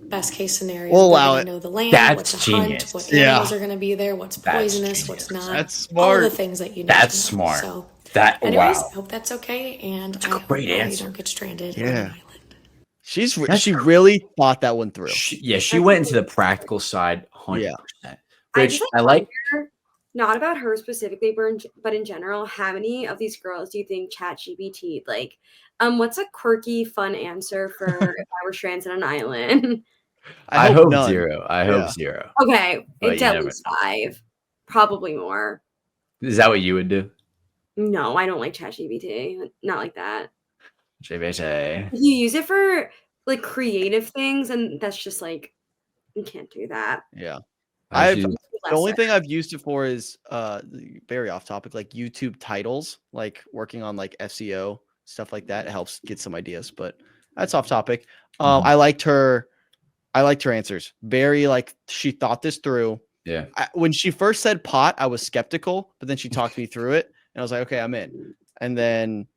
Speaker 8: best case scenario,
Speaker 1: We'll
Speaker 8: they're
Speaker 1: allow
Speaker 8: going
Speaker 1: it.
Speaker 8: to know the land,
Speaker 3: That's
Speaker 8: what to
Speaker 3: genius.
Speaker 8: hunt, what
Speaker 1: Yeah.
Speaker 8: animals are going to be there, what's
Speaker 3: That's
Speaker 8: poisonous,
Speaker 3: genius.
Speaker 8: what's not.
Speaker 1: That's
Speaker 8: All
Speaker 1: smart.
Speaker 8: the things that you need
Speaker 3: That's
Speaker 8: to know.
Speaker 3: smart.
Speaker 8: So,
Speaker 3: That
Speaker 8: anyways,
Speaker 3: wow.
Speaker 8: I hope that's okay, and I hope
Speaker 3: great
Speaker 8: I
Speaker 3: answer.
Speaker 8: don't get stranded on
Speaker 1: Yeah.
Speaker 8: an island.
Speaker 1: She really thought that one through.
Speaker 3: She went into the practical side 100%.
Speaker 2: I
Speaker 3: Which
Speaker 2: just
Speaker 3: I like.
Speaker 2: wonder, not about her specifically, but in general, how many of these girls do you think ChatGPT like? What's a quirky, fun answer for if I were stranded on an island?
Speaker 3: I hope
Speaker 1: none.
Speaker 3: zero. I
Speaker 1: Yeah.
Speaker 3: hope zero.
Speaker 2: Okay,
Speaker 3: But
Speaker 2: it's
Speaker 3: you
Speaker 2: at
Speaker 3: never
Speaker 2: least 5, probably more.
Speaker 3: Is that what you would do?
Speaker 2: No, I don't like ChatGPT. Not like that.
Speaker 3: JBJ.
Speaker 2: If you use it for like creative things, and that's just like you can't do that.
Speaker 1: Yeah.
Speaker 3: I
Speaker 1: The only
Speaker 2: Lesser.
Speaker 1: thing I've used it for is very off topic, like YouTube titles, like working on like SEO stuff like that. It helps get some ideas, but that's off topic. I liked her answers. Very like she thought this through.
Speaker 3: Yeah.
Speaker 1: When she first said pot, I was skeptical, but then she talked me through it, and I was like, okay, I'm in. And then,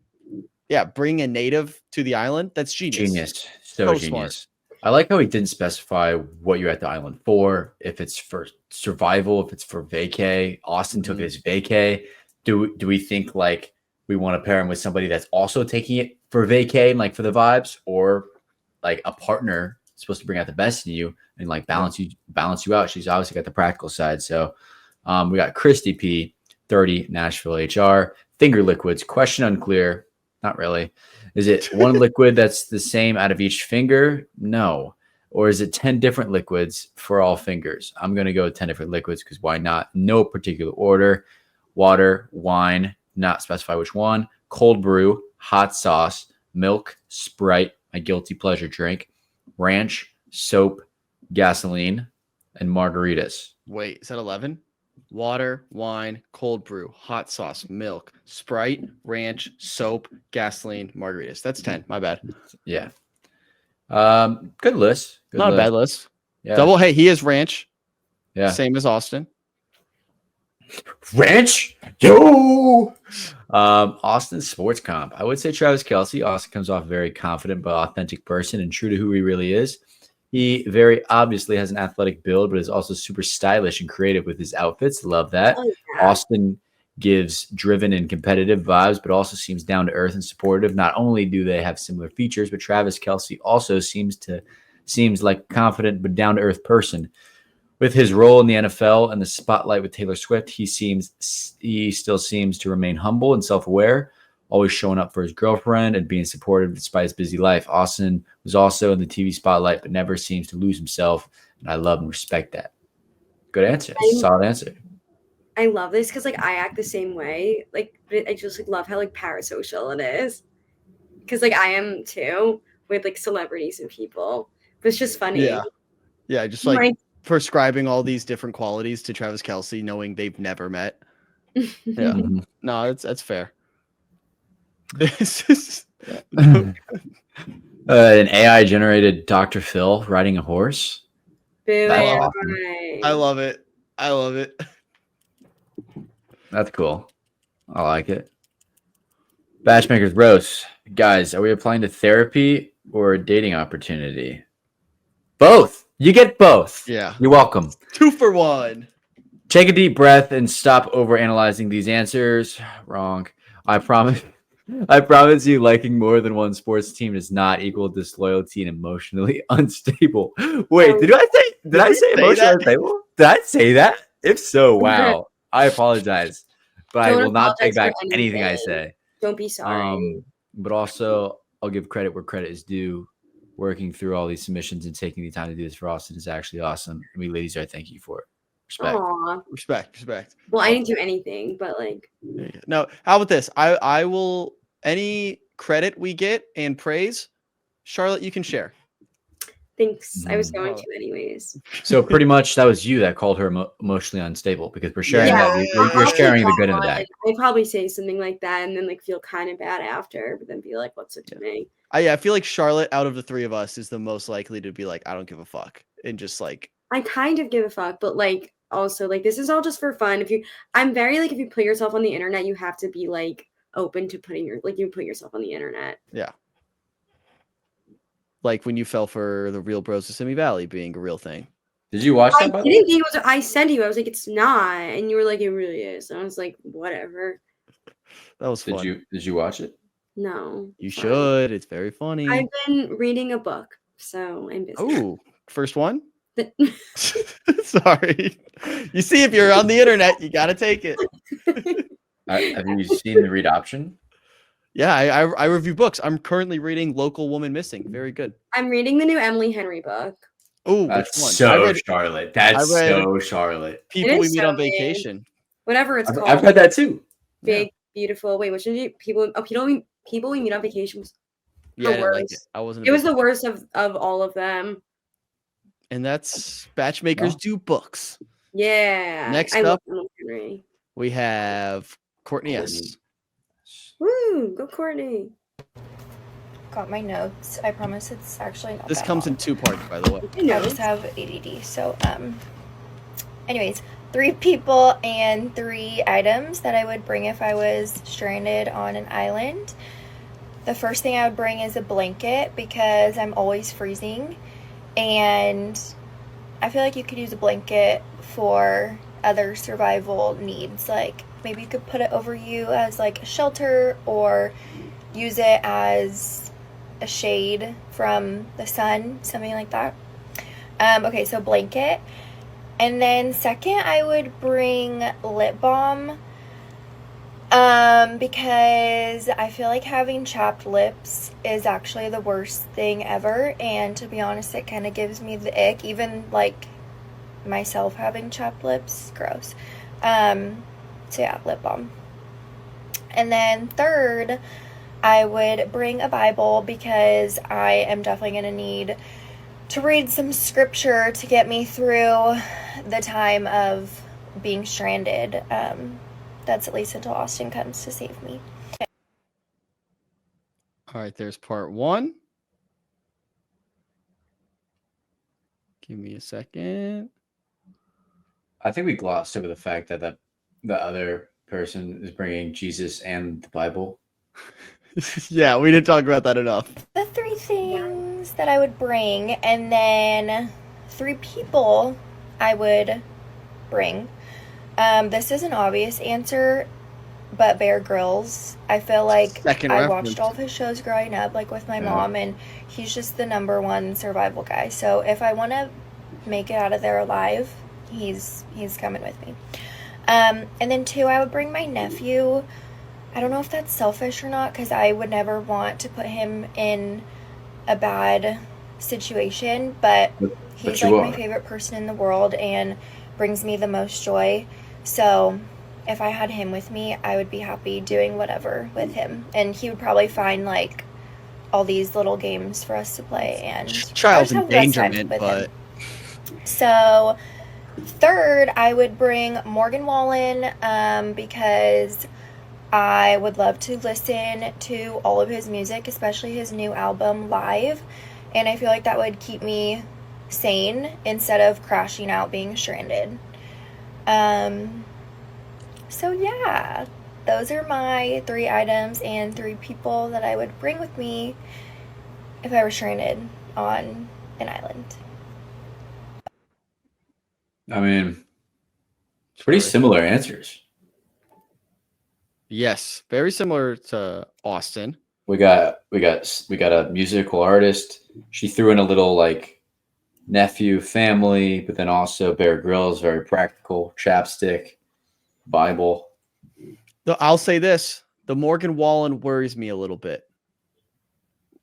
Speaker 1: yeah, bring a native to the island. That's genius.
Speaker 3: Genius. So genius.
Speaker 1: Smart.
Speaker 3: I like how he didn't specify what you're at the island for, if it's for survival, if it's for vacay. Austin took his vacay. Do we think like we want to pair him with somebody that's also taking it for vacay and like for the vibes, or like a partner supposed to bring out the best in you and like balance you out? She's obviously got the practical side. So we got Christy P, 30, Nashville HR. Finger liquids, question unclear. Not really. Is it one liquid that's the same out of each finger? No. Or is it 10 different liquids for all fingers? I'm going to go with 10 different liquids because why not? No particular order. Water, wine, not specify which one. Cold brew, hot sauce, milk, Sprite, my guilty pleasure drink, ranch, soap, gasoline, and margaritas.
Speaker 1: Wait, is that 11? Water, wine, cold brew, hot sauce, milk, Sprite, ranch, soap, gasoline, margaritas. That's 10. My bad.
Speaker 3: Yeah. Good list. Good
Speaker 1: Not a bad list.
Speaker 3: Yeah.
Speaker 1: Double. Hey, he is ranch.
Speaker 3: Yeah.
Speaker 1: Same as Austin.
Speaker 3: Ranch. Yo. Austin's sports comp. I would say Travis Kelce. Austin comes off a very confident but authentic person and true to who he really is. He very obviously has an athletic build, but is also super stylish and creative with his outfits. Love that.
Speaker 2: Oh, yeah.
Speaker 3: Austin gives driven and competitive vibes, but also seems down to earth and supportive. Not only do they have similar features, but Travis Kelce also seems like a confident but down to earth person. With his role in the NFL and the spotlight with Taylor Swift, he still seems to remain humble and self-aware, always showing up for his girlfriend and being supportive despite his busy life. Austin was also in the TV spotlight, but never seems to lose himself, and I love and respect that. Good answer. Solid answer.
Speaker 2: I love this because like I act the same way. Like I just like love how like parasocial it is. Because like I am too with like celebrities and people. But it's just funny.
Speaker 1: Yeah, just like prescribing all these different qualities to Travis Kelce, knowing they've never met. Yeah. No, that's fair. This is
Speaker 3: an AI generated Dr. Phil riding a horse.
Speaker 2: Boo.
Speaker 3: That's awesome.
Speaker 1: I love it. I love it.
Speaker 3: That's cool. I like it. BachMakers Bros. Guys, are we applying to therapy or a dating opportunity? Both. You get both.
Speaker 1: Yeah.
Speaker 3: You're welcome.
Speaker 1: 2 for 1.
Speaker 3: Take a deep breath and stop overanalyzing these answers. Wrong. I promise you liking more than one sports team does not equal disloyalty and emotionally unstable. Wait, did I say emotionally unstable? Did I say that? If so, wow. I apologize. But I will not take back anything I say.
Speaker 2: Don't be sorry.
Speaker 3: But also, I'll give credit where credit is due. Working through all these submissions and taking the time to do this for Austin is actually awesome. I mean, ladies, I thank you for it. Respect.
Speaker 2: Aww.
Speaker 1: Respect.
Speaker 2: Well, I didn't do anything, but like.
Speaker 1: No, how about this? I will, any credit we get and praise, Charlotte, you can share.
Speaker 2: Thanks. I was going
Speaker 1: Oh.
Speaker 2: to anyways.
Speaker 3: So pretty much that was you that called her emotionally unstable because we're sharing
Speaker 1: Yeah.
Speaker 3: that you're sharing the good and the bad.
Speaker 2: Like, I'd probably say something like that and then like feel kind of bad after, but then be like, what's it to me?
Speaker 1: I feel like Charlotte, out of the three of us, is the most likely to be like, I don't give a fuck, and just like,
Speaker 2: I kind of give a fuck, but like also like this is all just for fun. I'm very like if you put yourself on the internet, you have to be like open to putting you put yourself on the internet.
Speaker 1: yeah. Like when you fell for the Real Bros of Simi Valley being a real thing.
Speaker 3: Did you watch
Speaker 2: I
Speaker 3: that? By the
Speaker 2: didn't
Speaker 3: way?
Speaker 2: think it was. I said to you, I was like, it's not, and you were like, it really is. And I was like, whatever.
Speaker 1: That was fun.
Speaker 3: Did you watch it?
Speaker 2: No,
Speaker 1: You
Speaker 2: sorry.
Speaker 1: should. It's very funny.
Speaker 2: I've been reading a book, so I'm busy.
Speaker 1: Oh, first one? Sorry. You see, if you're on the internet, you got to take it.
Speaker 3: Have you seen the read option?
Speaker 1: Yeah, I review books. I'm currently reading Local Woman Missing. Very good.
Speaker 2: I'm reading the new Emily Henry book.
Speaker 1: Oh,
Speaker 3: That's
Speaker 1: which one?
Speaker 3: so Charlotte. That's
Speaker 1: I read
Speaker 3: so Charlotte.
Speaker 1: People
Speaker 2: It
Speaker 1: We
Speaker 2: is
Speaker 1: Meet
Speaker 2: so
Speaker 1: on
Speaker 2: weird.
Speaker 1: Vacation.
Speaker 2: Whatever it's called.
Speaker 3: I've read that too.
Speaker 2: Big, beautiful. Wait, which one did you people we meet on vacation was
Speaker 1: Yeah, I
Speaker 2: the
Speaker 1: didn't like
Speaker 2: worst.
Speaker 1: it. I wasn't.
Speaker 2: It was the worst of all of them.
Speaker 1: And that's BachMakers Do Books.
Speaker 2: Yeah.
Speaker 1: Next
Speaker 2: I
Speaker 1: up,
Speaker 2: love Emily Henry.
Speaker 1: we have Courtney S.
Speaker 2: Woo, go Courtney.
Speaker 9: Got my notes. I promise it's actually not
Speaker 1: This
Speaker 9: that
Speaker 1: comes
Speaker 9: long.
Speaker 1: in 2 parts, by the way.
Speaker 2: I
Speaker 9: I just have ADD. So, anyways, 3 people and 3 items that I would bring if I was stranded on an island. The first thing I would bring is a blanket because I'm always freezing, and I feel like you could use a blanket for other survival needs. Like maybe you could put it over you as like a shelter or use it as a shade from the sun, something like that. Okay, so blanket. And then second, I would bring lip balm because I feel like having chapped lips is actually the worst thing ever, and to be honest, it kind of gives me the ick, even like myself having chapped lips. Gross. So yeah, lip balm. And then third, I would bring a Bible because I am definitely going to need to read some scripture to get me through the time of being stranded. That's at least until Austin comes to save me.
Speaker 1: All right, there's part 1. Give me a second.
Speaker 3: I think we glossed over the fact that the other person is bringing Jesus and the Bible.
Speaker 1: Yeah, we didn't talk about that enough.
Speaker 9: The 3 things that I would bring, and then 3 people I would bring. This is an obvious answer, but Bear Grylls. I feel like
Speaker 1: Second
Speaker 9: I
Speaker 1: reference.
Speaker 9: watched all of his shows growing up, like with my mom, and he's just the #1 survival guy. So if I want to make it out of there alive, he's coming with me. And then 2, I would bring my nephew. I don't know if that's selfish or not, because I would never want to put him in a bad situation, but he's like my favorite person in the world and brings me the most joy. So if I had him with me, I would be happy doing whatever with him, and he would probably find like all these little games for us to play, and
Speaker 1: Child's
Speaker 9: I would have the best time
Speaker 1: endangerment,
Speaker 9: with
Speaker 1: but
Speaker 9: him. So third, I would bring Morgan Wallen because I would love to listen to all of his music, especially his new album live, and I feel like that would keep me sane instead of crashing out being stranded. So yeah, those are my 3 items and 3 people that I would bring with me if I were stranded on an island.
Speaker 3: I mean, pretty similar answers.
Speaker 1: yes, very similar to Austin.
Speaker 3: We got a musical artist. She threw in a little like nephew, family, but then also Bear Grylls, very practical, chapstick, Bible.
Speaker 1: I'll say this: the Morgan Wallen worries me a little bit.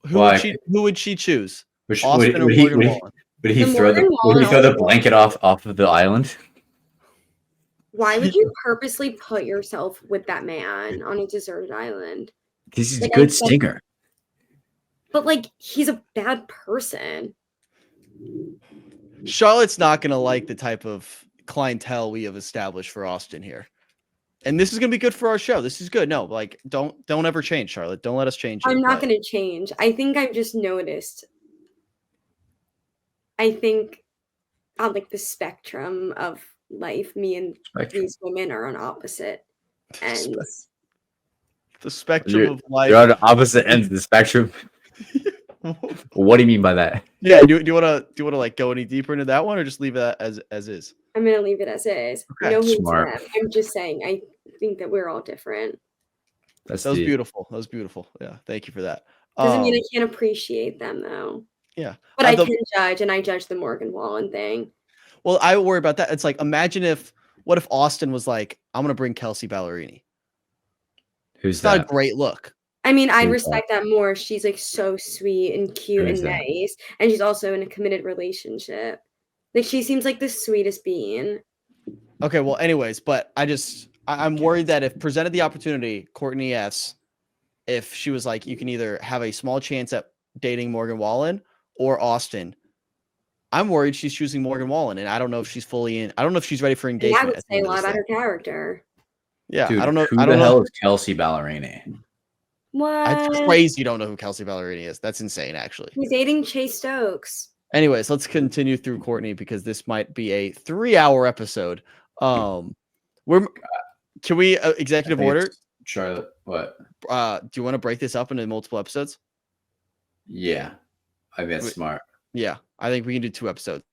Speaker 1: Who
Speaker 3: Why?
Speaker 1: would she choose?
Speaker 3: Would
Speaker 1: Austin or Morgan Wallen?
Speaker 3: he
Speaker 2: The
Speaker 3: throw
Speaker 2: Morgan
Speaker 3: would he throw the
Speaker 2: Wallen-
Speaker 3: blanket off of the island?
Speaker 2: Why would you purposely put yourself with that man on a deserted island?
Speaker 3: This is a
Speaker 2: Like,
Speaker 3: good
Speaker 2: I-
Speaker 3: stinger.
Speaker 2: But like, he's a bad person.
Speaker 1: Charlotte's not going to like the type of clientele we have established for Austin here. And this is going to be good for our show. This is good. No, like don't ever change, Charlotte. Don't let us change you.
Speaker 2: I'm not going to change. I think I've just noticed. I think on like the spectrum of life, me and these women are on opposite ends.
Speaker 1: The spectrum of life.
Speaker 3: You're on the opposite ends of the spectrum. What do you mean by that?
Speaker 1: Yeah, do you want to like go any deeper into that one, or just leave it as is?
Speaker 2: I'm gonna leave it as is.
Speaker 1: Okay.
Speaker 2: No hate to
Speaker 3: Smart.
Speaker 2: them. I'm just saying I think that we're all different.
Speaker 3: That
Speaker 1: was beautiful. That was beautiful. Yeah, thank you for that.
Speaker 2: Doesn't mean I can't appreciate them though.
Speaker 1: Yeah,
Speaker 2: but I can judge, and I judge the Morgan Wallen thing.
Speaker 1: Well, I worry about that. It's like, imagine what if Austin was like, I'm gonna bring Kelsey Ballerini.
Speaker 3: Who's
Speaker 1: that? Not a great look.
Speaker 2: I mean, I'd respect that more. She's like so sweet and cute and nice, and she's also in a committed relationship. Like she seems like the sweetest being.
Speaker 1: Okay, well, anyways, but I'm worried that if presented the opportunity, Courtney S, if she was like, you can either have a small chance at dating Morgan Wallen or Austin, I'm worried she's choosing Morgan Wallen, and I don't know if she's fully in. I don't know if she's ready for engagement.
Speaker 2: And that would say a lot about her character.
Speaker 1: Yeah,
Speaker 3: dude,
Speaker 1: I don't know.
Speaker 3: Who the hell is Kelsey Ballerini?
Speaker 2: What?
Speaker 1: It's crazy you don't know who Kelsey Ballerini is. That's insane, actually.
Speaker 2: He's dating Chase Stokes.
Speaker 1: Anyways, let's continue through Courtney because this might be a 3-hour episode. Can we executive order?
Speaker 3: Charlotte, what?
Speaker 1: Do you want to break this up into multiple episodes?
Speaker 3: Yeah, I think that's smart.
Speaker 1: Yeah, I think we can do 2 episodes.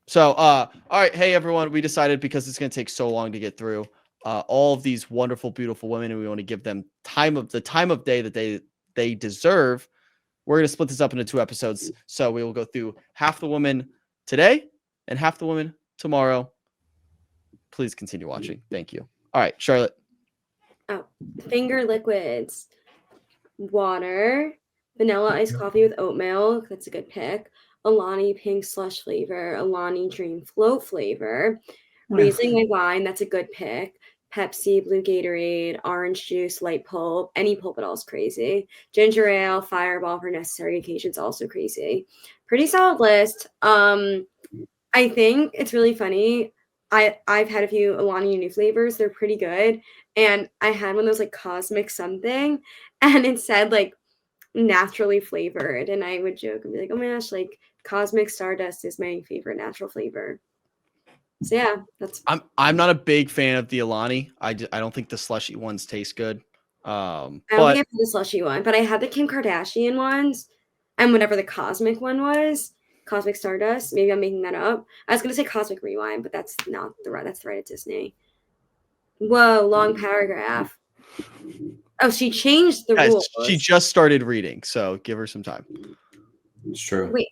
Speaker 1: So, all right. Hey, everyone, we decided because it's going to take so long to get through all of these wonderful, beautiful women, and we want to give them the time of day that they deserve. We're going to split this up into 2 episodes. So we will go through half the women today and half the women tomorrow. Please continue watching. Thank you. All right, Charlotte.
Speaker 2: Oh, finger liquids. Water. Vanilla iced coffee with oat milk. That's a good pick. Alani pink slush flavor. Alani dream float flavor. Riesling white wine. That's a good pick. Pepsi, blue Gatorade, orange juice, light pulp. Any pulp at all is crazy. Ginger ale, Fireball for necessary occasions, also crazy. Pretty solid list. I think it's really funny. I've had a few Alani new flavors. They're pretty good. And I had one that was like cosmic something, and it said like naturally flavored. And I would joke and be like, oh my gosh, like cosmic stardust is my favorite natural flavor. So yeah, that's.
Speaker 1: I'm not a big fan of the Alani. I don't think the slushy ones taste good.
Speaker 2: I don't think I've had the slushy one, but I had the Kim Kardashian ones, and whatever the cosmic one was, Cosmic Stardust. Maybe I'm making that up. I was gonna say Cosmic Rewind, but that's not the right. That's the right at Disney. Whoa, long paragraph. Oh, she changed the rules.
Speaker 1: She just started reading, so give her some time.
Speaker 3: It's true.
Speaker 2: Wait.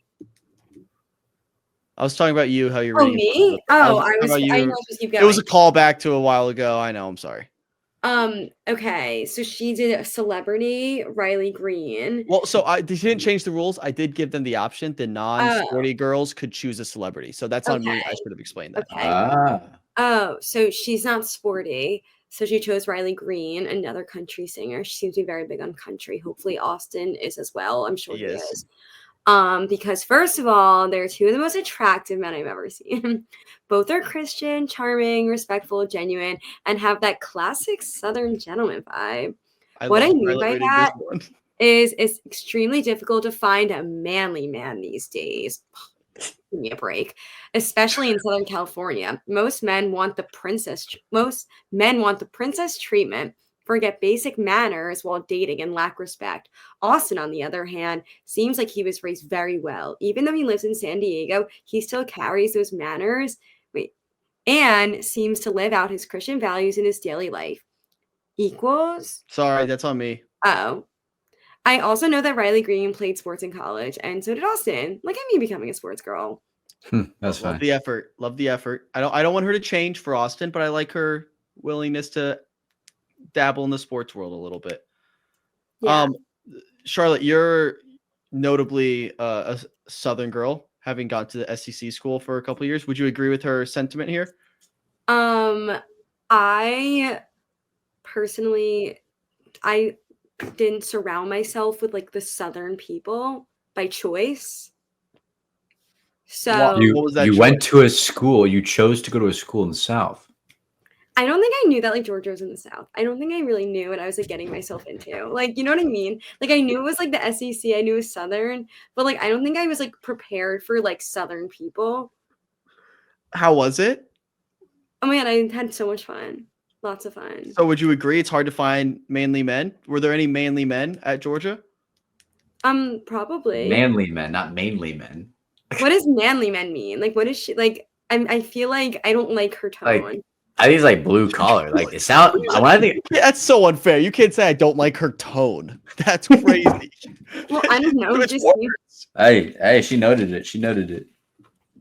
Speaker 1: I was talking about you, how you're
Speaker 2: reading.
Speaker 1: Me?
Speaker 2: Oh, I know. Just keep going.
Speaker 1: It was a callback to a while ago. I know. I'm sorry.
Speaker 2: Okay. So she did a celebrity, Riley Green.
Speaker 1: Well, so they didn't change the rules. I did give them the option. The non-sporty girls could choose a celebrity. So that's on me. I should have explained that.
Speaker 2: Okay. Oh, so she's not sporty. So she chose Riley Green, another country singer. She seems to be very big on country. Hopefully Austin is as well. I'm sure he is. Because first of all, they're 2 of the most attractive men I've ever seen. Both are Christian, charming, respectful, genuine, and have that classic Southern gentleman vibe. What I mean by that is it's extremely difficult to find a manly man these days. Give me a break, especially in Southern California. Most men want the princess treatment, forget basic manners while dating, and lack respect. Austin, on the other hand, seems like he was raised very well. Even though he lives in San Diego, he still carries those manners and seems to live out his Christian values in his daily life. Equals?
Speaker 1: Sorry, that's on me.
Speaker 2: Oh. I also know that Riley Green played sports in college, and so did Austin. Like, I'm becoming a sports girl.
Speaker 3: That's fine.
Speaker 1: Love the effort. Love the effort. I don't want her to change for Austin, but I like her willingness to dabble in the sports world a little bit. Yeah. Charlotte, you're notably a Southern girl, having gone to the SEC school for a couple of years. Would you agree with her sentiment here?
Speaker 2: I personally, I didn't surround myself with like the Southern people by choice. So
Speaker 1: What was that
Speaker 3: You
Speaker 1: choice?
Speaker 3: went to a school. You chose to go to a school in the South.
Speaker 2: I don't think I knew that like Georgia was in the South. I don't think I really knew what I was like getting myself into. Like, you know what I mean? Like I knew it was like the SEC, I knew it was Southern, but like I don't think I was like prepared for like Southern people.
Speaker 1: How was it?
Speaker 2: Oh my god, I had so much fun. Lots of fun.
Speaker 1: So would you agree it's hard to find manly men? Were there any manly men at Georgia?
Speaker 2: Probably.
Speaker 3: Manly men, not mainly men.
Speaker 2: What does manly men mean? Like what is she like? I feel like I don't like her tone.
Speaker 3: Like, I think it's like blue collar. Like it sound. When I think
Speaker 1: Yeah, that's so unfair. You can't say I don't like her tone. That's crazy.
Speaker 2: Well, I don't know.
Speaker 1: It's
Speaker 2: Just
Speaker 1: worse.
Speaker 3: hey, she noted it. She noted it.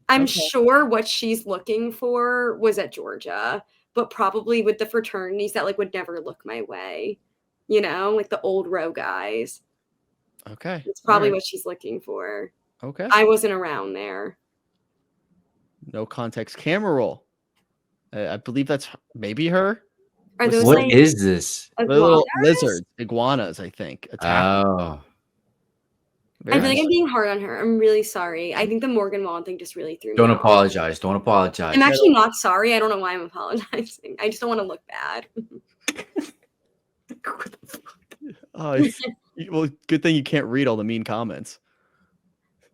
Speaker 2: I'm
Speaker 1: Okay.
Speaker 2: sure what she's looking for was at Georgia, but probably with the fraternities that like would never look my way. You know, like the old row guys.
Speaker 1: Okay.
Speaker 2: It's probably
Speaker 1: All right.
Speaker 2: what she's looking for.
Speaker 1: Okay.
Speaker 2: I wasn't around there.
Speaker 1: No context camera roll. I believe that's maybe her.
Speaker 2: Are
Speaker 1: What's-
Speaker 2: those
Speaker 3: What
Speaker 2: like
Speaker 3: is this?
Speaker 1: Little
Speaker 2: iguanas?
Speaker 1: lizards, iguanas, I think. Attack.
Speaker 3: Oh,
Speaker 2: I feel like
Speaker 1: nice.
Speaker 2: I'm being hard on her. I'm really sorry. I think the Morgan Wallen thing just really threw me
Speaker 3: don't
Speaker 2: off.
Speaker 3: apologize. Don't apologize.
Speaker 2: I'm actually not sorry. I don't know why I'm apologizing. I just don't want to look bad.
Speaker 1: Well, good thing you can't read all the mean comments.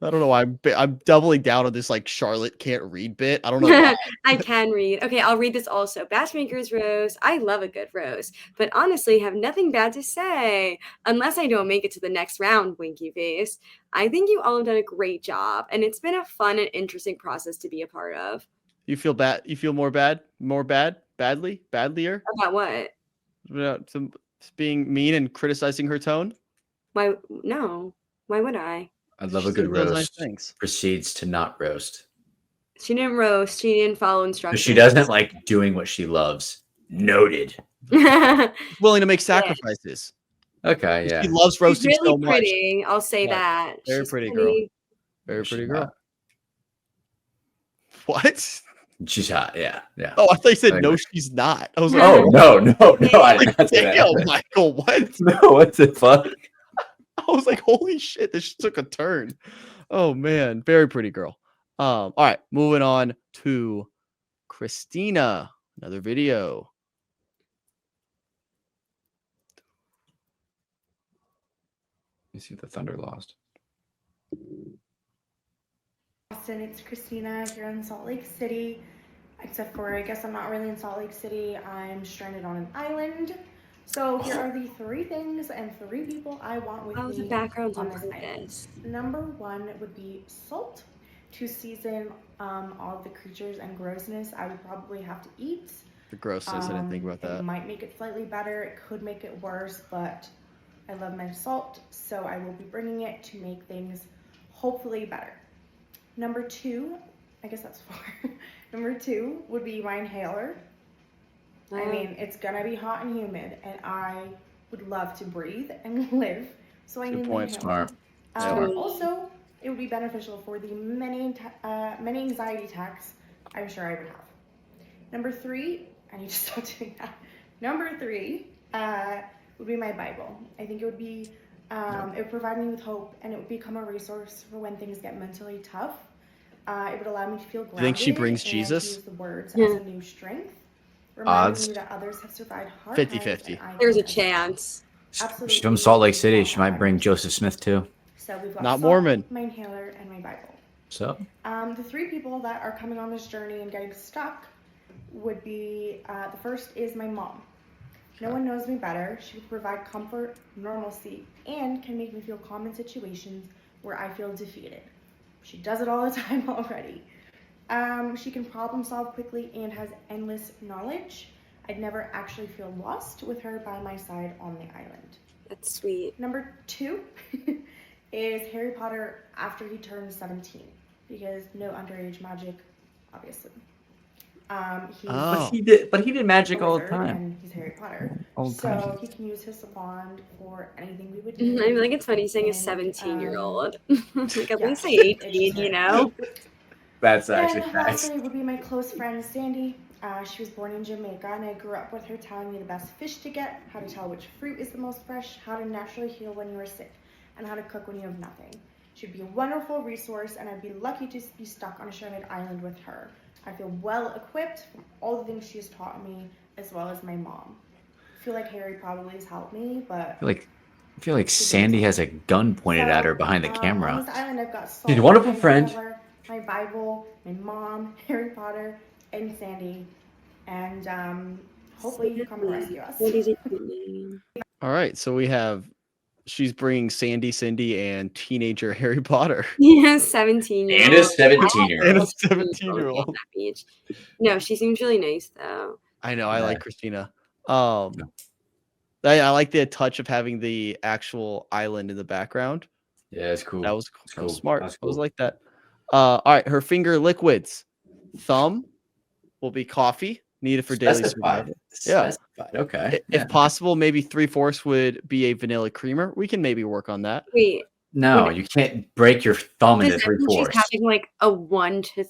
Speaker 1: I don't know why I'm doubling down on this like Charlotte can't read bit. I don't know why.
Speaker 2: I can read. Okay, I'll read this also. BachMakers roast. I love a good roast, but honestly have nothing bad to say unless I don't make it to the next round, winky face. I think you all have done a great job, and it's been a fun and interesting process to be a part of.
Speaker 1: You feel bad? You feel more bad? Badlier?
Speaker 2: About what?
Speaker 1: About being mean and criticizing her tone?
Speaker 2: Why? No. Why would I?
Speaker 3: I love
Speaker 1: She
Speaker 3: a good
Speaker 1: said those nice
Speaker 3: roast.
Speaker 1: things.
Speaker 3: Proceeds to not roast.
Speaker 2: She didn't roast. She didn't follow
Speaker 3: But
Speaker 2: instructions.
Speaker 3: she doesn't like doing what she loves. Noted.
Speaker 1: Willing to make sacrifices.
Speaker 3: Okay, yeah.
Speaker 1: She loves
Speaker 2: She's
Speaker 1: roasting
Speaker 2: really
Speaker 1: so much.
Speaker 2: pretty. I'll say
Speaker 1: Yeah,
Speaker 2: that.
Speaker 1: very
Speaker 2: She's
Speaker 1: pretty girl. Very
Speaker 3: She's
Speaker 1: pretty girl.
Speaker 3: hot.
Speaker 1: What?
Speaker 3: She's hot. Yeah, yeah.
Speaker 1: Oh, I thought you said
Speaker 3: Like-
Speaker 1: no, she's not. I was like,
Speaker 3: Oh no, I did not say
Speaker 1: damn,
Speaker 3: that.
Speaker 1: Michael, what?
Speaker 3: No, what the fuck?
Speaker 1: I was like, holy shit, this took a turn. Oh man, very pretty girl. All right, moving on to Christina. Another video.
Speaker 3: Let me see if the Thunder lost.
Speaker 10: Austin, it's Christina here in Salt Lake City. Except for, I guess I'm not really in Salt Lake City. I'm stranded on an island. So here are the 3 things and 3 people I want with
Speaker 2: Oh,
Speaker 10: me
Speaker 2: the background's
Speaker 10: on
Speaker 2: on
Speaker 10: this island.
Speaker 2: purpose.
Speaker 10: Number 1 would be salt to season all of the creatures and grossness I would probably have to eat.
Speaker 1: The grossness, I didn't think about
Speaker 10: It
Speaker 1: that.
Speaker 10: might make it slightly better. It could make it worse, but I love my salt, so I will be bringing it to make things hopefully better. Number 2, I guess that's 4. Number 2 would be my inhaler. I mean, it's gonna be hot and humid, and I would love to breathe and live, so I
Speaker 1: Good
Speaker 10: need
Speaker 1: point,
Speaker 10: an
Speaker 3: smart.
Speaker 10: inhaler.
Speaker 2: Smart.
Speaker 10: Also, it would be beneficial for the many anxiety attacks I'm sure I would have. Number 3, I need to stop doing that. Number 3 would be my Bible. I think it would be, it would provide me with hope, and it would become a resource for when things get mentally tough. It would allow me to feel grounded.
Speaker 1: You think she brings
Speaker 10: and
Speaker 1: Jesus?
Speaker 10: use the words
Speaker 2: Yeah.
Speaker 10: as a new strength, reminding
Speaker 3: Odds.
Speaker 10: me that others have survived hard
Speaker 1: 50-50.
Speaker 10: times and I
Speaker 2: There's a
Speaker 10: can as well.
Speaker 2: chance.
Speaker 10: Absolutely.
Speaker 3: She's from Salt Lake City. She might bring Joseph Smith too.
Speaker 10: So we've got
Speaker 1: Not
Speaker 10: salt,
Speaker 1: Mormon.
Speaker 10: my inhaler, and my Bible.
Speaker 3: So
Speaker 10: The 3 people that are coming on this journey and getting stuck would be, the first is my mom. No one knows me better. She would provide comfort, normalcy, and can make me feel calm in situations where I feel defeated. She does it all the time already. She can problem solve quickly and has endless knowledge. I'd never actually feel lost with her by my side on the island.
Speaker 2: That's sweet.
Speaker 10: Number 2 is Harry Potter after he turns 17, because no underage magic, obviously. He's
Speaker 1: Oh.
Speaker 3: but he did magic
Speaker 10: a
Speaker 3: all the
Speaker 10: wizard,
Speaker 3: time.
Speaker 10: and he's Harry Potter.
Speaker 3: All the
Speaker 10: So
Speaker 3: time.
Speaker 10: he can use his wand for anything we would
Speaker 2: I
Speaker 10: need.
Speaker 2: feel like it's funny saying a
Speaker 10: And,
Speaker 2: 17-year-old. Like at
Speaker 10: yeah,
Speaker 2: least say
Speaker 10: it's
Speaker 2: 18,
Speaker 10: just
Speaker 2: you
Speaker 10: her.
Speaker 2: know?
Speaker 3: That's
Speaker 10: Then
Speaker 3: actually facts.
Speaker 10: lastly would be my close friend Sandy. She was born in Jamaica, and I grew up with her telling me the best fish to get, how to tell which fruit is the most fresh, how to naturally heal when you are sick, and how to cook when you have nothing. She'd be a wonderful resource, and I'd be lucky to be stuck on a stranded island with her. I feel well equipped from all the things she's taught me, as well as my mom. I feel like Harry probably has helped me, but
Speaker 3: I feel like Sandy has a gun pointed at her behind the
Speaker 10: on
Speaker 3: camera.
Speaker 10: this island, I've got
Speaker 3: She's a
Speaker 10: Salt,
Speaker 3: wonderful
Speaker 10: my
Speaker 3: friend.
Speaker 10: brother, my Bible, my mom, Harry Potter, and Sandy, and hopefully you come and rescue us.
Speaker 1: All right, so we have she's bringing Sandy, Cindy, and teenager Harry Potter.
Speaker 2: Yeah, 17-year-old.
Speaker 3: And a 17-year-old.
Speaker 1: And a 17-year-old.
Speaker 2: No, she seems really nice though.
Speaker 1: I know. I like Christina. I like the touch of having the actual island in the background.
Speaker 3: Yeah, it's cool.
Speaker 1: That was
Speaker 3: cool.
Speaker 1: smart.
Speaker 3: That's
Speaker 1: I was
Speaker 3: cool.
Speaker 1: like that. All right, her finger liquids. Thumb will be coffee needed for daily survival. Yeah.
Speaker 3: Specified. Okay.
Speaker 1: If possible, maybe 3/4 would be a vanilla creamer. We can maybe work on that.
Speaker 2: Wait.
Speaker 3: No, you can't break your thumb into
Speaker 2: Does that mean
Speaker 3: 3/4.
Speaker 2: she's having like a 1 to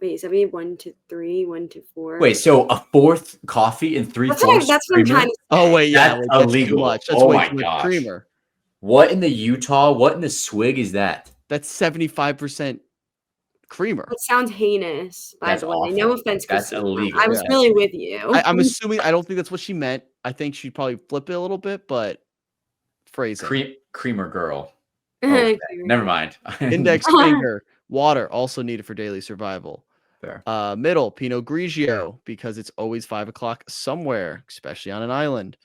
Speaker 2: wait, is that mean 1 to 3, 1 to 4?
Speaker 3: Wait, so a fourth coffee and 3/4
Speaker 2: That's what I'm trying to say.
Speaker 1: Oh wait, yeah,
Speaker 3: That's
Speaker 1: that's
Speaker 3: illegal.
Speaker 1: too much. That's
Speaker 3: Oh
Speaker 1: way
Speaker 3: my
Speaker 1: too much
Speaker 3: gosh.
Speaker 1: creamer.
Speaker 3: What in the Utah? What in the swig is that?
Speaker 1: That's 75% creamer.
Speaker 2: That sounds heinous, by
Speaker 3: That's
Speaker 2: the way.
Speaker 3: awful.
Speaker 2: No offense,
Speaker 3: That's
Speaker 2: Christina.
Speaker 3: illegal.
Speaker 2: I was
Speaker 1: Yeah.
Speaker 2: really with you.
Speaker 1: I'm assuming. I don't think that's what she meant. I think she'd probably flip it a little bit, but phrasing.
Speaker 3: Creamer girl. Okay, never mind.
Speaker 1: Index finger, water, also needed for daily survival.
Speaker 3: Fair.
Speaker 1: Middle, Pinot Grigio, because it's always 5 o'clock somewhere, especially on an island.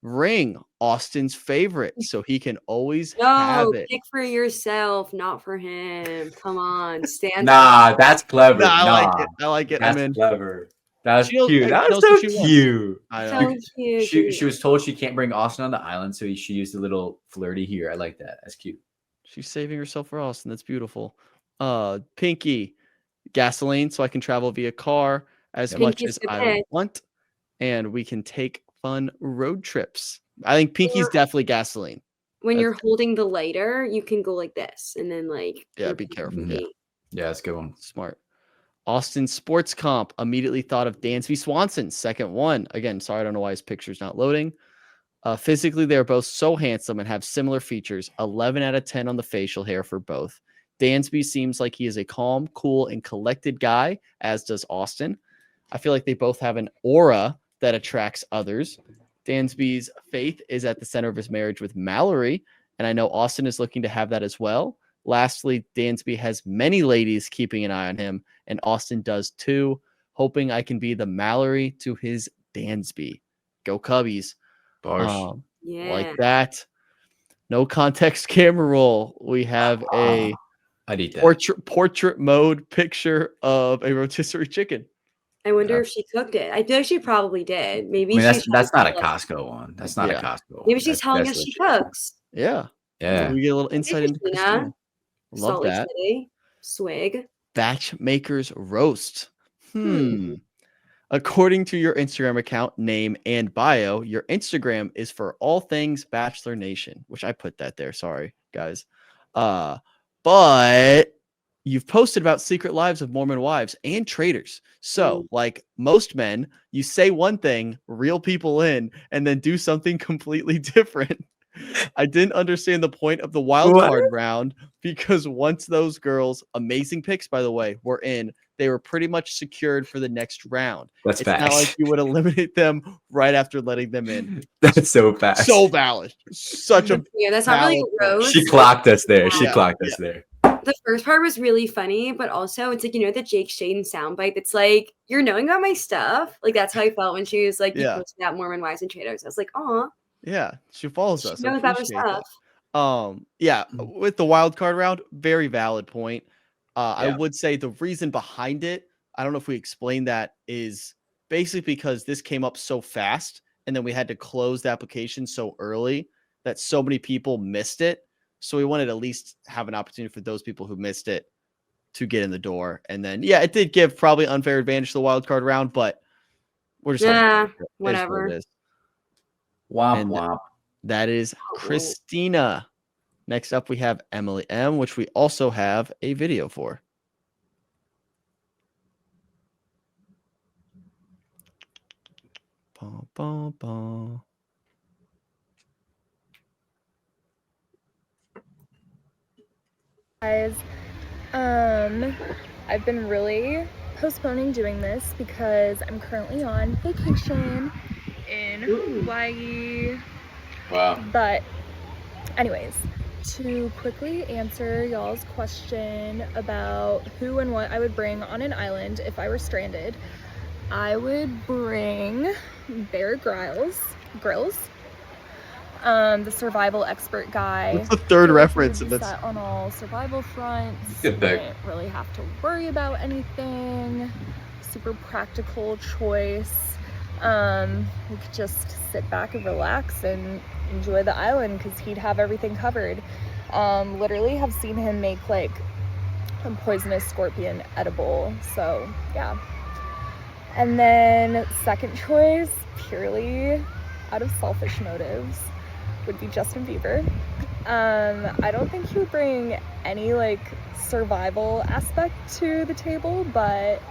Speaker 1: Ring, Austin's favorite, so he can always have it.
Speaker 2: Pick for yourself, not for him. Come on, stand.
Speaker 3: Nah, that's clever.
Speaker 1: Nah, I like it.
Speaker 3: That's
Speaker 1: I'm in.
Speaker 3: clever. That's
Speaker 1: She knows-
Speaker 3: cute.
Speaker 1: she
Speaker 3: That
Speaker 1: knows
Speaker 3: was
Speaker 1: what
Speaker 3: so
Speaker 1: she wants.
Speaker 3: cute.
Speaker 1: I know.
Speaker 2: So cute.
Speaker 3: She was told she can't bring Austin on the island, so she used a little flirty here. I like that. That's cute.
Speaker 1: She's saving herself for Austin. That's beautiful. Pinky, gasoline, so I can travel via car as much
Speaker 2: Pinky's
Speaker 1: as
Speaker 2: the
Speaker 1: I
Speaker 2: bitch.
Speaker 1: want, and we can take fun road trips. I think Pinky's definitely gasoline.
Speaker 2: When you're holding the lighter, you can go like this, and then
Speaker 1: Yeah, be careful.
Speaker 3: Mhm. Yeah, that's a good one.
Speaker 1: Smart. Austin sports comp, immediately thought of Dansby Swanson, second one. Again, sorry, I don't know why his picture's not loading. Physically, they're both so handsome and have similar features. 11 out of 10 on the facial hair for both. Dansby seems like he is a calm, cool, and collected guy, as does Austin. I feel like they both have an aura that attracts others. Dansby's faith is at the center of his marriage with Mallory, and I know Austin is looking to have that as well. Lastly, Dansby has many ladies keeping an eye on him, and Austin does too, hoping I can be the Mallory to his Dansby. Go Cubbies.
Speaker 2: Yeah.
Speaker 1: Like that. No context camera roll. We have a
Speaker 3: I'd eat that.
Speaker 1: portrait mode picture of a rotisserie chicken.
Speaker 2: I wonder if she cooked it. I feel like she probably did. Maybe
Speaker 3: I mean,
Speaker 2: she's
Speaker 3: that's not a
Speaker 2: telling us-
Speaker 3: Costco one. That's not a
Speaker 1: Yeah.
Speaker 3: Costco one.
Speaker 2: Maybe she's
Speaker 3: That's
Speaker 2: telling us she
Speaker 3: legit.
Speaker 2: cooks.
Speaker 1: Yeah.
Speaker 3: Yeah.
Speaker 1: We get a little insight into Christina. Love
Speaker 2: Salt Lake
Speaker 1: that.
Speaker 2: City. Swig.
Speaker 1: BachMakers roast. According to your Instagram account name and bio, your Instagram is for all things Bachelor Nation, which I put that there. Sorry, guys. But you've posted about secret lives of Mormon wives and traitors. So, like most men, you say one thing, reel people in, and then do something completely different. I didn't understand the point of the wild card round because once those girls, amazing picks, by the way, were in, they were pretty much secured for the next round.
Speaker 3: That's
Speaker 1: It's not
Speaker 3: facts.
Speaker 1: like you would eliminate them right after letting them in.
Speaker 3: That's so fast.
Speaker 1: So valid. Such a
Speaker 2: Yeah, that's not really
Speaker 1: valid
Speaker 2: gross.
Speaker 3: She clocked us there. She
Speaker 1: Yeah.
Speaker 3: clocked us there.
Speaker 2: The first part was really funny, but also it's like, you know, the Jake Shaden soundbite that's like, you're knowing about my stuff. Like, that's how I felt when she was like, you
Speaker 1: Yeah.
Speaker 2: posted that Mormon wives and traitors. I was like, aw.
Speaker 1: Yeah, she follows us.
Speaker 2: She
Speaker 1: I
Speaker 2: knows about her
Speaker 1: appreciate that.
Speaker 2: stuff.
Speaker 1: Yeah, with the wild card round, very valid point. I
Speaker 3: Yeah.
Speaker 1: would say the reason behind it, I don't know if we explained that, is basically because this came up so fast and then we had to close the application so early that so many people missed it. So we wanted to at least have an opportunity for those people who missed it to get in the door. And then, yeah, it did give probably unfair advantage to the wild card round, but we're just
Speaker 2: whatever.
Speaker 1: It is.
Speaker 3: Womp
Speaker 1: And
Speaker 3: womp.
Speaker 1: That is Christina. Next up, we have Emily M, which we also have a video for. Bum, bum, bum.
Speaker 11: Guys, I've been really postponing doing this because I'm currently on vacation in Hawaii.
Speaker 3: Wow.
Speaker 11: But anyways, to quickly answer y'all's question about who and what I would bring on an island if I were stranded, I would bring Bear Grylls, the survival expert guy.
Speaker 1: What's the third reference?
Speaker 11: He would be set on all survival fronts.
Speaker 3: Good pick.
Speaker 11: Wouldn't really have to worry about anything. Super practical choice. We could just sit back and relax and enjoy the island because he'd have everything covered. Literally have seen him make like a poisonous scorpion edible. So yeah. And then second choice, purely out of selfish motives, would be Justin Bieber. I don't think he would bring any like survival aspect to the table, but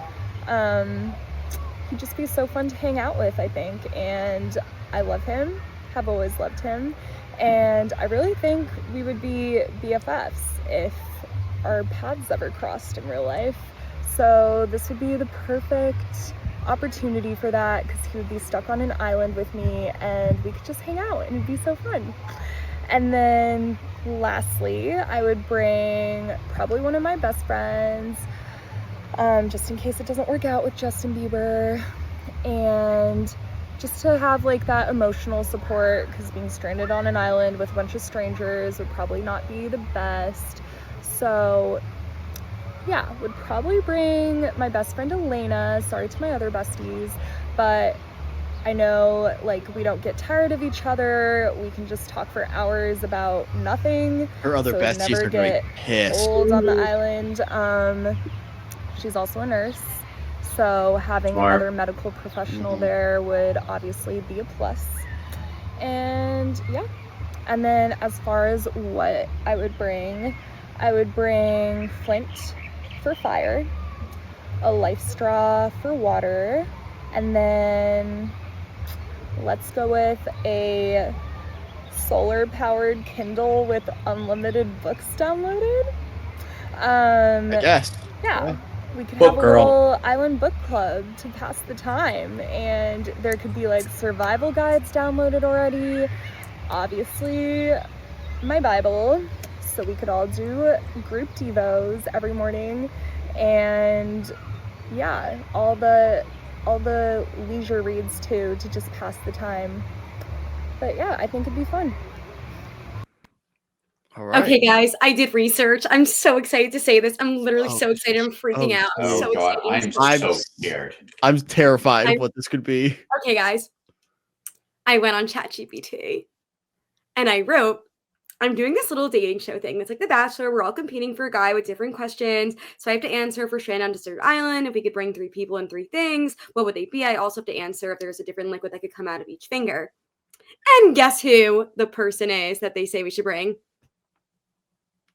Speaker 11: he'd just be so fun to hang out with, I think. And I love him, have always loved him, and I really think we would be BFFs if our paths ever crossed in real life. So this would be the perfect opportunity for that because he would be stuck on an island with me and we could just hang out and it'd be so fun. And then lastly, I would bring probably one of my best friends, just in case it doesn't work out with Justin Bieber, and just to have like that emotional support because being stranded on an island with a bunch of strangers would probably not be the best. So yeah, would probably bring my best friend Elena. Sorry to my other besties, but I know like we don't get tired of each other. We can just talk for hours about nothing.
Speaker 1: Her other
Speaker 11: so
Speaker 1: besties
Speaker 11: never
Speaker 1: are going to
Speaker 11: get
Speaker 1: be pissed.
Speaker 11: old on the island. She's also a nurse, so having
Speaker 3: Smart.
Speaker 11: another medical professional there would obviously be a plus. And yeah, and then as far as what I would bring flint for fire, a life straw for water, and then let's go with a solar powered Kindle with unlimited books downloaded.
Speaker 1: I guess.
Speaker 11: Yeah. We could
Speaker 3: Book
Speaker 11: have a
Speaker 3: girl.
Speaker 11: little island book club to pass the time, and there could be like survival guides downloaded already. Obviously, my Bible, so we could all do group devos every morning, and yeah, all the leisure reads too to just pass the time. But yeah, I think it'd be fun.
Speaker 1: All right.
Speaker 2: Okay, guys, I did research. I'm so excited to say this. I'm literally
Speaker 1: Oh,
Speaker 2: so excited. I'm freaking out. I'm
Speaker 3: Oh
Speaker 2: so
Speaker 3: God,
Speaker 2: excited.
Speaker 3: I'm
Speaker 1: I'm
Speaker 3: so scared.
Speaker 1: I'm terrified of what this could be.
Speaker 2: Okay, guys. I went on ChatGPT and I wrote, I'm doing this little dating show thing. It's like The Bachelor. We're all competing for a guy with different questions. So I have to answer for stranded on desert island. If we could bring 3 people and 3 things, what would they be? I also have to answer if there's a different liquid that could come out of each finger. And guess who the person is that they say we should bring?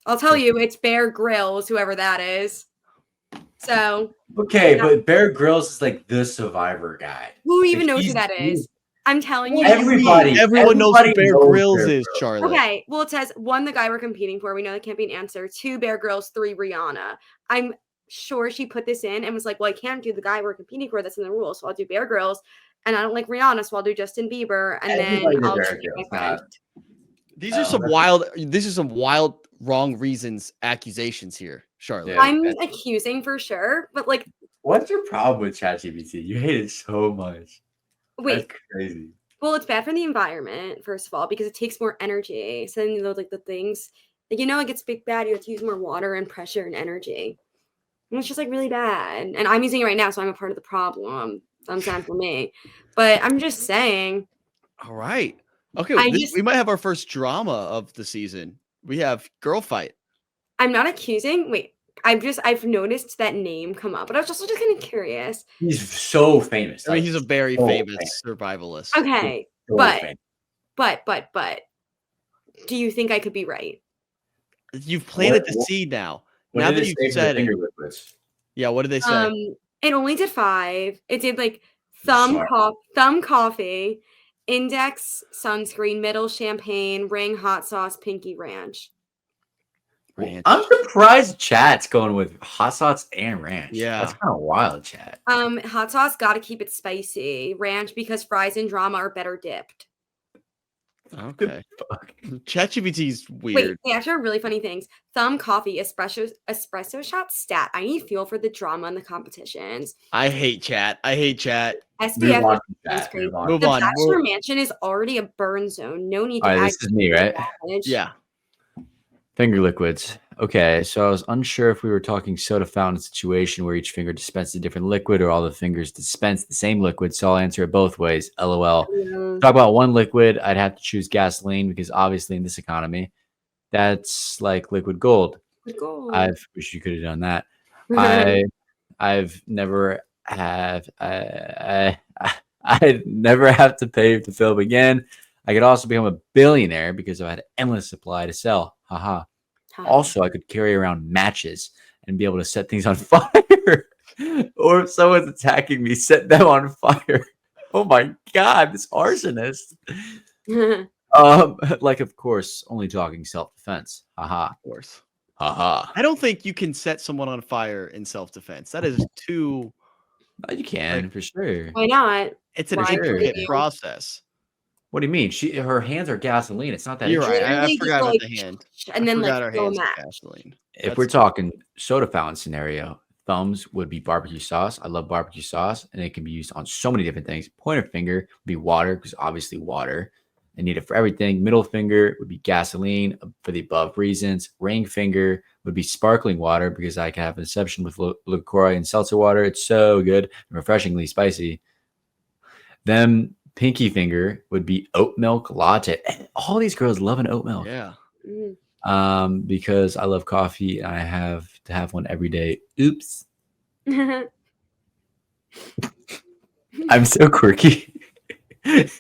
Speaker 2: I'll tell you, it's Bear Grylls, whoever that is. So
Speaker 3: Okay, but Bear Grylls is like the survivor guy.
Speaker 2: who even
Speaker 3: Like,
Speaker 2: knows who
Speaker 3: he's-
Speaker 2: that is? I'm telling you.
Speaker 1: Everyone knows who Bear Grylls is, Charlotte.
Speaker 2: Okay, well, it says 1, the guy we're competing for. We know that can't be an answer. 2, Bear Grylls. 3, Rihanna. I'm sure she put this in and was like, well, I can't do the guy we're competing for. That's in the rules. So I'll do Bear Grylls. And I don't like Rihanna, so I'll do Justin Bieber. And
Speaker 3: Everybody
Speaker 2: then
Speaker 3: did
Speaker 2: I'll
Speaker 3: Bear
Speaker 2: choose my
Speaker 3: Grylls,
Speaker 2: friend.
Speaker 1: These are some wild wrong reasons accusations here, Charlotte.
Speaker 3: Yeah.
Speaker 2: I'm accusing for sure, but like,
Speaker 3: What's your problem with ChatGPT? You hate it so much.
Speaker 2: wait.
Speaker 3: That's crazy.
Speaker 2: Well, it's bad for the environment, first of all, because it takes more energy. So then, like the things, like, like it's big bad. You have to use more water and pressure and energy. And it's just like really bad. And I'm using it right now, so I'm a part of the problem. That's not for me. But I'm just saying.
Speaker 1: All right. Okay. We might have our first drama of the season. We have girl fight.
Speaker 2: I'm not accusing. Wait. I've noticed that name come up, but I was just kind of curious.
Speaker 3: He's so famous.
Speaker 1: I mean, he's a very famous survivalist.
Speaker 2: Okay,
Speaker 3: So
Speaker 2: but
Speaker 3: famous.
Speaker 2: do you think I could be right?
Speaker 1: You've planted the seed now.
Speaker 3: What
Speaker 1: Now
Speaker 3: did
Speaker 1: that
Speaker 3: it
Speaker 1: you've
Speaker 3: say for the
Speaker 1: said it.
Speaker 3: finger liquids?
Speaker 1: Yeah, what did they say?
Speaker 2: It only did 5. It did like thumb coffee, index sunscreen, middle champagne, ring hot sauce, pinky ranch.
Speaker 1: ranch.
Speaker 3: I'm surprised chat's going with hot sauce and ranch.
Speaker 1: Yeah.
Speaker 3: That's kind of wild, chat.
Speaker 2: Hot sauce got to keep it spicy. Ranch because fries and drama are better dipped.
Speaker 1: Okay. ChatGPT is
Speaker 2: Wait,
Speaker 1: weird.
Speaker 2: they actually are really funny things. Thumb coffee, espresso shot stat. I need fuel for the drama and the competitions.
Speaker 1: I hate chat.
Speaker 2: SPF
Speaker 3: on,
Speaker 2: is
Speaker 3: chat.
Speaker 2: crazy.
Speaker 3: Move on.
Speaker 1: Move
Speaker 2: The
Speaker 1: on.
Speaker 2: Bachelor Mansion is already a burn zone. No need to
Speaker 3: All right,
Speaker 2: add
Speaker 3: this is me, right?
Speaker 2: damage.
Speaker 1: Yeah.
Speaker 3: Finger liquids. Okay, so I was unsure if we were talking soda fountain situation where each finger dispensed a different liquid or all the fingers dispense the same liquid. So I'll answer it both ways. LOL. Talk about one liquid, I'd have to choose gasoline because obviously in this economy, that's like liquid gold. I wish you could have done that. I've never I'd never have to pay to film again. I could also become a billionaire because I had endless supply to sell. Haha. Also, I could carry around matches and be able to set things on fire. Or if someone's attacking me, set them on fire. Oh my god, this arsonist. Like of course, only talking self-defense. Haha.
Speaker 1: Of course.
Speaker 3: Haha.
Speaker 1: I don't think you can set someone on fire in self-defense. That is too.
Speaker 3: You can,
Speaker 1: like,
Speaker 3: for sure.
Speaker 2: Why not?
Speaker 1: It's an
Speaker 2: Why
Speaker 1: intricate
Speaker 2: couldn't you?
Speaker 1: process.
Speaker 3: What do you mean? Her hands are gasoline. It's not that
Speaker 1: You're right.
Speaker 3: interesting.
Speaker 1: I
Speaker 2: Literally
Speaker 1: forgot
Speaker 2: just,
Speaker 1: about
Speaker 2: like,
Speaker 1: the hand.
Speaker 2: And
Speaker 1: I
Speaker 2: then
Speaker 1: forgot
Speaker 2: like
Speaker 1: our
Speaker 2: throw
Speaker 1: hands
Speaker 2: them
Speaker 1: are
Speaker 2: out.
Speaker 1: gasoline.
Speaker 3: If we're talking soda fountain scenario, thumbs would be barbecue sauce. I love barbecue sauce, and it can be used on so many different things. Pointer finger would be water, because obviously water. I need it for everything. Middle finger would be gasoline for the above reasons. Ring finger would be sparkling water, because I can have an exception with LaCroix and seltzer water. It's so good and refreshingly spicy. Then pinky finger would be oat milk latte. And all these girls love an oat milk.
Speaker 1: Yeah.
Speaker 3: Because I love coffee and I have to have one every day. Oops. I'm so quirky. Zach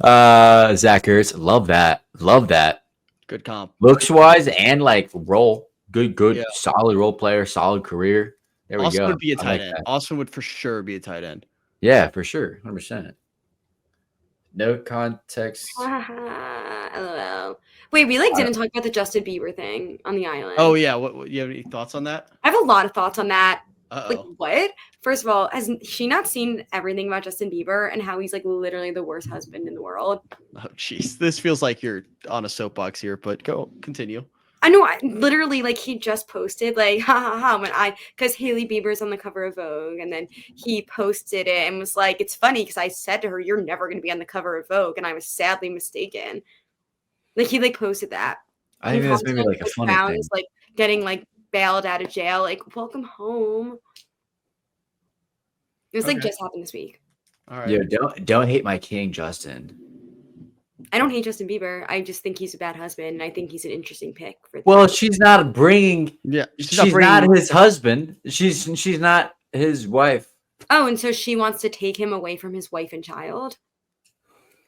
Speaker 3: Ertz, love that.
Speaker 1: Good comp.
Speaker 3: Looks wise and like role. Good,
Speaker 1: Yeah.
Speaker 3: solid role player, solid career. There we
Speaker 1: Austin
Speaker 3: go.
Speaker 1: would be a
Speaker 3: I
Speaker 1: tight
Speaker 3: like
Speaker 1: end.
Speaker 3: that.
Speaker 1: Austin would for sure be a tight end.
Speaker 3: Yeah, for sure. 100%. No context.
Speaker 2: LOL. Wait, we didn't talk about the Justin Bieber thing on the island.
Speaker 1: Oh yeah. What you have any thoughts on that?
Speaker 2: I have a lot of thoughts on that.
Speaker 1: Uh-oh.
Speaker 2: Like what? First of all, has she not seen everything about Justin Bieber and how he's like literally the worst husband in the world?
Speaker 1: Oh jeez. This feels like you're on a soapbox here, but continue.
Speaker 2: I know, literally, like, he just posted, like, because Hailey Bieber's on the cover of Vogue, and then he posted it and was like, it's funny, because I said to her, you're never going to be on the cover of Vogue, and I was sadly mistaken. Like, he, like, posted that.
Speaker 3: I think that's maybe like a funny thing.
Speaker 2: Is, like, getting, like, bailed out of jail, like, welcome home. It was, like, just happened this week.
Speaker 1: All right.
Speaker 3: Yo, don't hate my king, Justin.
Speaker 2: I don't hate Justin Bieber. I just think he's a bad husband, and I think he's an interesting pick.
Speaker 3: Well, she's not bringing.
Speaker 1: Yeah,
Speaker 3: she's not his husband. She's not his wife.
Speaker 2: Oh, and so she wants to take him away from his wife and child.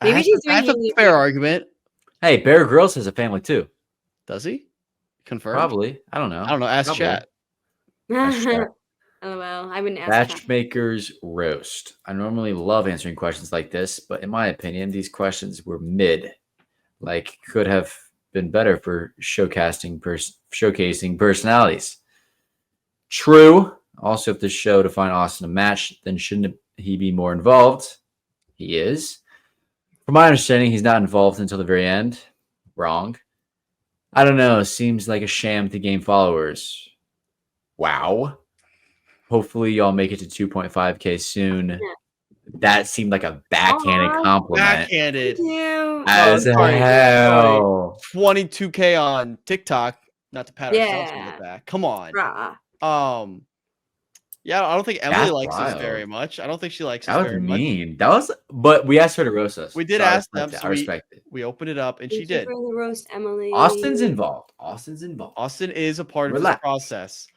Speaker 2: Maybe
Speaker 1: that's a fair argument.
Speaker 3: Hey, Bear Grylls has a family too.
Speaker 1: Does he? Confirmed?
Speaker 3: Probably. I don't know.
Speaker 1: Ask chat.
Speaker 2: Oh well, I wouldn't ask.
Speaker 3: BachMakers roast. I normally love answering questions like this, but in my opinion, these questions were mid. Like, could have been better for showcasing personalities. True. Also, if the show to find Austin a match, then shouldn't he be more involved? He is. From my understanding, he's not involved until the very end. Wrong. I don't know. Seems like a sham to gain followers. Wow. Hopefully y'all make it to 2.5K soon. That seemed like a backhanded compliment.
Speaker 1: Backhanded.
Speaker 3: As hell.
Speaker 1: 22K on TikTok. Not to pat ourselves on the back. Come on. Yeah, I don't think Emily likes us very much. I don't think she likes us very much.
Speaker 3: That was, but we asked her to roast us.
Speaker 1: We did ask them.
Speaker 3: I respect it.
Speaker 1: We opened it up, and she did.
Speaker 2: For the roast, Emily.
Speaker 3: Austin's involved.
Speaker 1: Austin is a part of this process.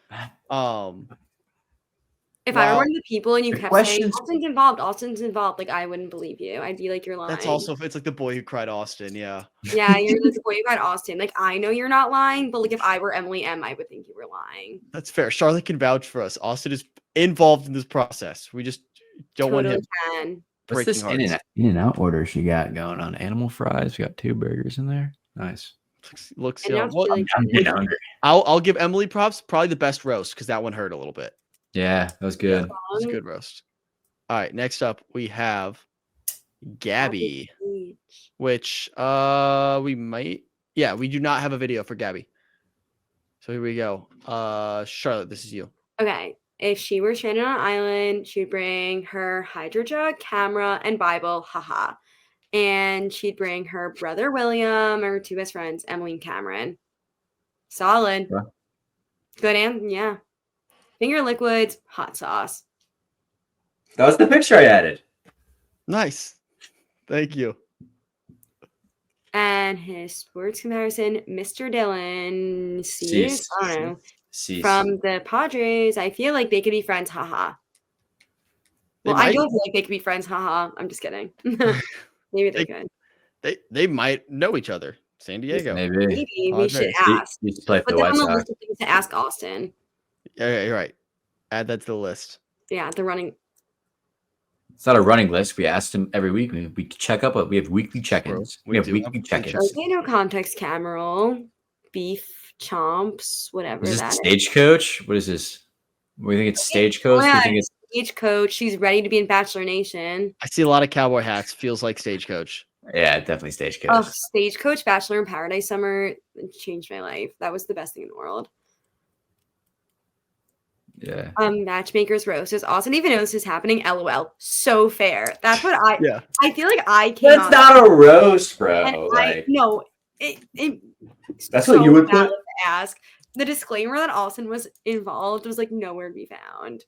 Speaker 2: If I were one of the people and you kept saying Austin's involved, like I wouldn't believe you. I'd be like, you're lying.
Speaker 1: That's also, it's like the boy who cried Austin. Yeah.
Speaker 2: Yeah, you're the boy who cried Austin. Like I know you're not lying, but like if I were Emily M, I would think you were lying.
Speaker 1: That's fair. Charlotte can vouch for us. Austin is involved in this process. We just don't want him.
Speaker 3: What's this In-N-Out order she got going on? Animal fries. We got 2 burgers in there. Nice.
Speaker 1: Looks
Speaker 2: And now it's
Speaker 1: well,
Speaker 2: really
Speaker 3: I'm getting hungry.
Speaker 1: I'll give Emily props. Probably the best roast because that one hurt a little bit.
Speaker 3: Yeah, that was good.
Speaker 1: It was a good roast. All right, next up we have Gabby, which we might. Yeah, we do not have a video for Gabby. So here we go. Charlotte, this is you.
Speaker 2: Okay. If she were stranded on an island, she would bring her hydro jug, camera, and Bible. Haha. And she'd bring her brother William, her two best friends, Emily and Cameron. Solid.
Speaker 3: Yeah.
Speaker 2: Good and yeah. Finger liquids, hot sauce.
Speaker 3: That was the picture I added.
Speaker 1: Nice. Thank you.
Speaker 2: And his sports comparison, Mr. Dillon.
Speaker 3: Cease.
Speaker 2: I don't know.
Speaker 3: Cease.
Speaker 2: From the Padres, I feel like they could be friends. Haha.
Speaker 1: They
Speaker 2: Well, I
Speaker 1: might.
Speaker 2: don't feel like they could be friends. Haha. I'm just kidding. Maybe they could.
Speaker 1: They might know each other. San Diego.
Speaker 3: Maybe.
Speaker 2: Maybe we should
Speaker 1: Padres.
Speaker 2: ask.
Speaker 3: He used to play for
Speaker 2: Put
Speaker 3: the
Speaker 2: that
Speaker 3: White
Speaker 2: on the
Speaker 3: Sox.
Speaker 2: list of things to ask Austin.
Speaker 1: Yeah, you're right. Add that to the list.
Speaker 2: Yeah, the running.
Speaker 3: It's not a running list. We asked him every week. We check up. We have weekly check-ins.
Speaker 1: We
Speaker 3: We have
Speaker 1: do
Speaker 3: weekly
Speaker 1: have
Speaker 3: check-ins.
Speaker 1: check-ins.
Speaker 2: Okay, no context camera roll. Beef chomps, whatever
Speaker 3: Is this
Speaker 2: that is.
Speaker 3: Stagecoach? What is this? We think it's Stagecoach.
Speaker 2: Oh, yeah,
Speaker 3: We think it's
Speaker 2: Stagecoach. She's ready to be in Bachelor Nation.
Speaker 1: I see a lot of cowboy hats. Feels like Stagecoach.
Speaker 3: yeah, definitely Stagecoach.
Speaker 2: Oh, Stagecoach, Bachelor in Paradise Summer changed my life. That was the best thing in the world.
Speaker 3: Yeah.
Speaker 2: BachMakers roast. Does Austin even know this is happening? LOL. So fair. That's what
Speaker 1: Yeah.
Speaker 2: I feel like I came
Speaker 3: That's
Speaker 2: on
Speaker 3: not a roast, bro.
Speaker 2: and
Speaker 3: Like,
Speaker 2: no, it
Speaker 3: That's what you would put?
Speaker 2: valid to ask. The disclaimer that Austin was involved was like nowhere to be found.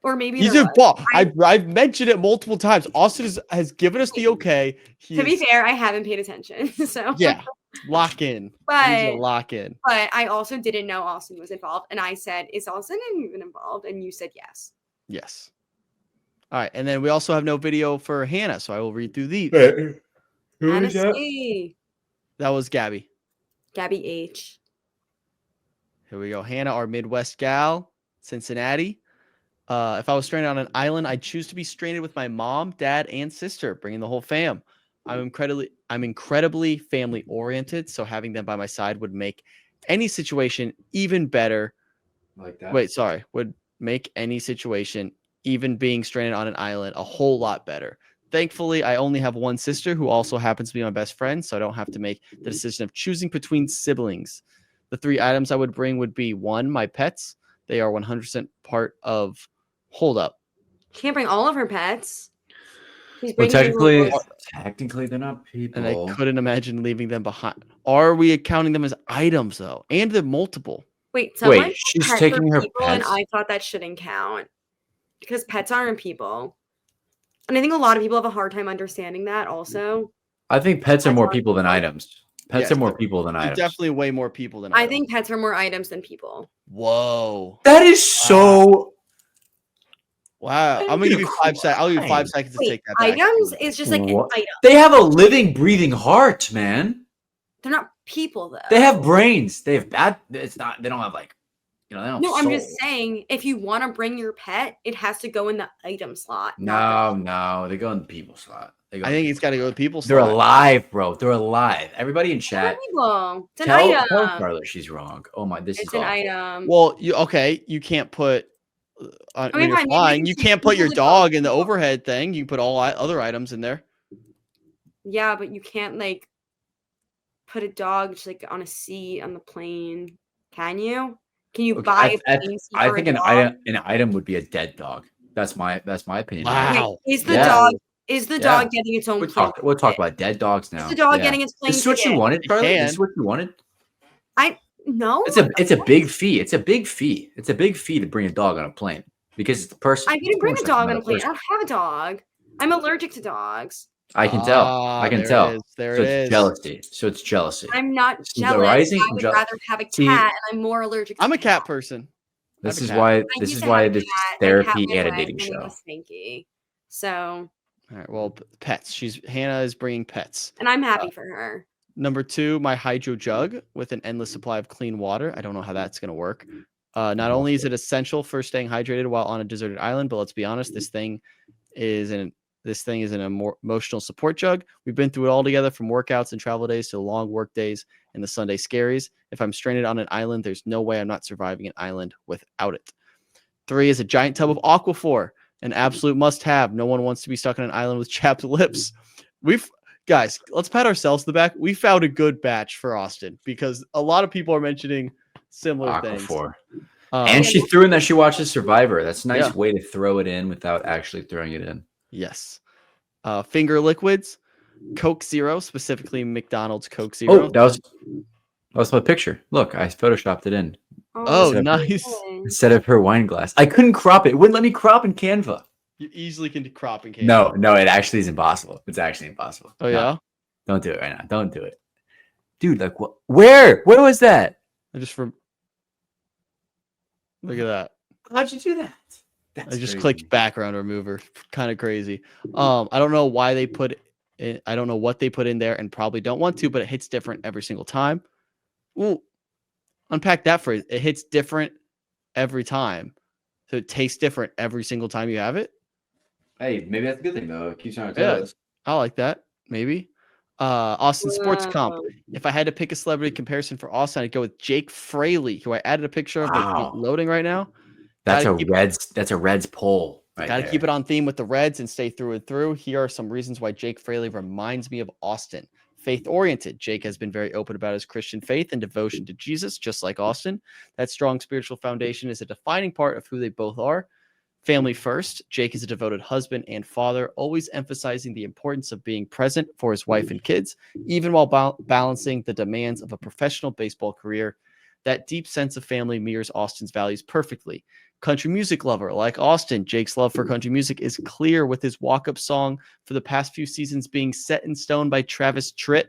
Speaker 2: Or maybe
Speaker 1: He's
Speaker 2: there was.
Speaker 1: involved. I've mentioned it multiple times. Austin has given us the okay.
Speaker 2: To be fair, I haven't paid attention. So
Speaker 1: yeah, lock in.
Speaker 2: But-
Speaker 1: Lock in.
Speaker 2: but I also didn't know Austin was involved. And I said, is Austin even involved? And you said yes.
Speaker 1: Yes. All right, and then we also have no video for Hannah, so I will read through these.
Speaker 3: who
Speaker 2: Hannah
Speaker 3: is that?
Speaker 2: C.
Speaker 1: That was Gabby.
Speaker 2: Gabby H.
Speaker 1: Here we go. Hannah, our Midwest gal, Cincinnati. If I was stranded on an island, I'd choose to be stranded with my mom, dad, and sister, bringing the whole fam. I'm incredibly family oriented, so having them by my side would make any situation even better.
Speaker 3: Like that.
Speaker 1: Wait, sorry. Would make any situation, even being stranded on an island, a whole lot better. Thankfully, I only have one sister who also happens to be my best friend, so I don't have to make the decision of choosing between siblings. The 3 items I would bring would be 1, my pets. They are 100% part of. Hold up.
Speaker 2: Can't bring all of her pets. She's
Speaker 3: Well,
Speaker 2: bringing
Speaker 3: technically, they're not people.
Speaker 1: And I couldn't imagine leaving them behind. Are we counting them as items, though? And they're multiple.
Speaker 2: Wait, someone said
Speaker 3: she's
Speaker 2: pets
Speaker 3: taking
Speaker 2: are
Speaker 3: her
Speaker 2: people, and
Speaker 3: pets?
Speaker 2: I thought that shouldn't count because pets aren't people. And I think a lot of people have a hard time understanding that also.
Speaker 3: I think pets are
Speaker 2: Pets
Speaker 3: more
Speaker 2: are
Speaker 3: people than items. Pets
Speaker 1: Yes,
Speaker 3: are more people than
Speaker 1: They're
Speaker 3: items.
Speaker 1: definitely way more people than
Speaker 2: I
Speaker 1: items.
Speaker 2: think pets are more items than people.
Speaker 1: Whoa.
Speaker 3: That is so.
Speaker 1: Wow. I'm gonna give you 5 seconds. I'll give you 5 seconds to
Speaker 2: Wait,
Speaker 1: take that back.
Speaker 2: items is just like an
Speaker 3: What?
Speaker 2: item.
Speaker 3: They have a living, breathing heart, man.
Speaker 2: They're not people though.
Speaker 3: They have brains. They have bad. It's not. They don't have like. They don't.
Speaker 2: No, I'm just
Speaker 3: soul.
Speaker 2: saying if you want to bring your pet, it has to go in the item slot.
Speaker 3: No, they go in the people slot. They go
Speaker 1: I think it's got to go with people.
Speaker 3: They're
Speaker 1: slot.
Speaker 3: alive, bro. They're alive. Everybody in chat,
Speaker 2: People. It's an
Speaker 3: tell
Speaker 2: item.
Speaker 3: Carla she's wrong. Oh my, this
Speaker 2: It's
Speaker 3: is
Speaker 2: an
Speaker 3: awful.
Speaker 2: item.
Speaker 1: Well, you can't put.
Speaker 2: I
Speaker 1: When
Speaker 2: mean,
Speaker 1: you're
Speaker 2: fine, maybe
Speaker 1: flying,
Speaker 2: you
Speaker 1: you
Speaker 2: should
Speaker 1: can't put your
Speaker 2: really
Speaker 1: dog in the overhead thing. You can put all other items in there.
Speaker 2: Yeah, but you can't like put a dog just like on a seat on the plane. Can you? Can you
Speaker 3: Okay,
Speaker 2: buy a plane seat
Speaker 3: I
Speaker 2: for
Speaker 3: think
Speaker 2: a
Speaker 3: an
Speaker 2: dog?
Speaker 3: item would be a dead dog. That's my opinion.
Speaker 1: Wow.
Speaker 2: Wait, is the
Speaker 3: Yeah.
Speaker 2: dog
Speaker 3: Yeah.
Speaker 2: dog getting its own
Speaker 3: We'll
Speaker 2: plane?
Speaker 3: talk
Speaker 2: ticket?
Speaker 3: about dead dogs now.
Speaker 2: Is the dog
Speaker 3: Yeah.
Speaker 2: getting its plane
Speaker 3: This is what you
Speaker 2: ticket?
Speaker 3: wanted,
Speaker 1: You
Speaker 3: Carla?
Speaker 1: can.
Speaker 3: This is what you wanted?
Speaker 2: No.
Speaker 3: It's a big fee. It's a big fee. It's a big fee to bring a dog on a plane because it's the person.
Speaker 2: I didn't bring a
Speaker 3: person,
Speaker 2: dog
Speaker 3: not
Speaker 2: on a plane. I
Speaker 3: person.
Speaker 2: don't have a dog. I'm allergic to dogs.
Speaker 3: I can tell.
Speaker 1: Ah,
Speaker 3: I can
Speaker 1: there
Speaker 3: tell.
Speaker 1: it is. There
Speaker 3: so
Speaker 1: it
Speaker 3: it's
Speaker 1: is.
Speaker 3: jealousy. So it's jealousy.
Speaker 2: I'm not
Speaker 3: See, the
Speaker 2: jealous.
Speaker 3: rising
Speaker 2: I would
Speaker 3: jeal-
Speaker 2: rather have a cat,
Speaker 3: See,
Speaker 2: and I'm more allergic. To
Speaker 1: I'm a cat
Speaker 2: cats.
Speaker 1: person.
Speaker 3: This
Speaker 1: I'm
Speaker 3: is
Speaker 1: a cat.
Speaker 3: why.
Speaker 2: I
Speaker 3: This
Speaker 2: used
Speaker 3: is
Speaker 2: to
Speaker 3: why
Speaker 2: have a
Speaker 3: this is
Speaker 2: cat, and
Speaker 3: therapy
Speaker 2: cat
Speaker 3: and a
Speaker 2: ran
Speaker 3: dating
Speaker 2: away, and he
Speaker 3: show.
Speaker 2: was Spanky. So,
Speaker 1: All right. Well, pets. Hannah is bringing pets.
Speaker 2: and I'm happy for her.
Speaker 1: Number 2, my hydro jug with an endless supply of clean water. I don't know how that's going to work. Not only is it essential for staying hydrated while on a deserted island, but let's be honest, this thing is This thing is an emotional support jug. We've been through it all together, from workouts and travel days to long work days and the Sunday scaries. If I'm stranded on an island, there's no way I'm not surviving an island without it. 3 is a giant tub of Aquaphor, an absolute must-have. No one wants to be stuck on an island with chapped lips. Guys, let's pat ourselves on the back. We found a good batch for Austin because a lot of people are mentioning similar things.
Speaker 3: And she threw in that she watches Survivor. That's a nice way to throw it in without actually throwing it in.
Speaker 1: Yes. Finger liquids, Coke Zero, specifically McDonald's Coke Zero.
Speaker 3: Oh, that was my picture. Look, I photoshopped it in.
Speaker 1: Oh, nice.
Speaker 3: Instead of her wine glass. I couldn't crop it. It wouldn't let me crop in Canva.
Speaker 1: You easily can crop in Canva.
Speaker 3: No, it actually is impossible. It's actually impossible.
Speaker 1: Oh, yeah?
Speaker 3: Don't do it right now. Don't do it. Dude, like, what? Where was that?
Speaker 1: Look at that.
Speaker 3: How'd you do that?
Speaker 1: I just clicked background remover. Kind of crazy. I don't know why they put it. I don't know what they put in there, and probably don't want to, but it hits different every single time. Ooh, unpack that phrase. It hits different every time. So it tastes different every single time you have it.
Speaker 3: Hey, maybe that's a good thing though. It keeps you on your
Speaker 1: Yeah,
Speaker 3: toes.
Speaker 1: I like that. Maybe. Austin Sports Comp. If I had to pick a celebrity comparison for Austin, I'd go with Jake Fraley, who I added a picture of, but not loading right now.
Speaker 3: That's a Reds poll.
Speaker 1: Got to keep it on theme with the Reds and stay through and through. Here are some reasons why Jake Fraley reminds me of Austin. Faith-oriented. Jake has been very open about his Christian faith and devotion to Jesus, just like Austin. That strong spiritual foundation is a defining part of who they both are. Family first. Jake is a devoted husband and father, always emphasizing the importance of being present for his wife and kids, even while balancing the demands of a professional baseball career. That deep sense of family mirrors Austin's values perfectly. Country music lover. Like Austin, Jake's love for country music is clear, with his walk-up song for the past few seasons being Set in Stone by Travis Tritt.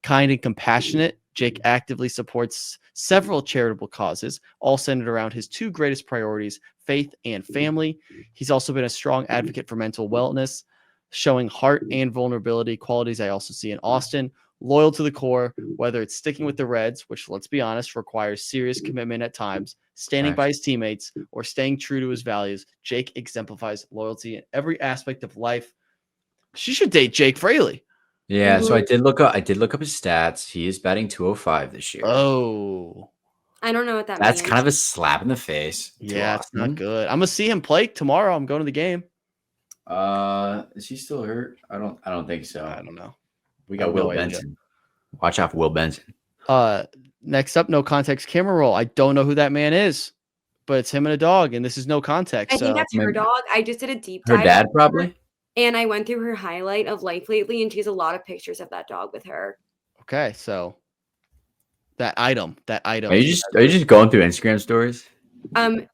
Speaker 1: Kind and compassionate, Jake actively supports several charitable causes, all centered around his 2 greatest priorities, faith and family. He's also been a strong advocate for mental wellness, showing heart and vulnerability, qualities I also see in Austin. Loyal to the core, whether it's sticking with the Reds, which, let's be honest, requires serious commitment at times, standing by his teammates, or staying true to his values. Jake exemplifies loyalty in every aspect of life. She should date Jake Fraley.
Speaker 3: Yeah, so I did look up his stats. He is batting 205 this year.
Speaker 1: Oh.
Speaker 2: I don't know what that
Speaker 3: That's
Speaker 2: means.
Speaker 3: kind of a slap in the face.
Speaker 1: Yeah, it's not good. I'm gonna see him play tomorrow. I'm going to the game.
Speaker 3: Is he still hurt? I don't think so.
Speaker 1: I don't know.
Speaker 3: We got Will Benson. Watch out for Will Benson.
Speaker 1: Next up, no context camera roll. I don't know who that man is, but it's him and a dog, and this is no context.
Speaker 2: I think that's her dog. I just did a deep
Speaker 3: Her
Speaker 2: dive.
Speaker 3: dad, probably.
Speaker 2: And I went through her highlight of life lately, and she has a lot of pictures of that dog with her.
Speaker 1: Okay, so that item.
Speaker 3: Are you just going through Instagram stories?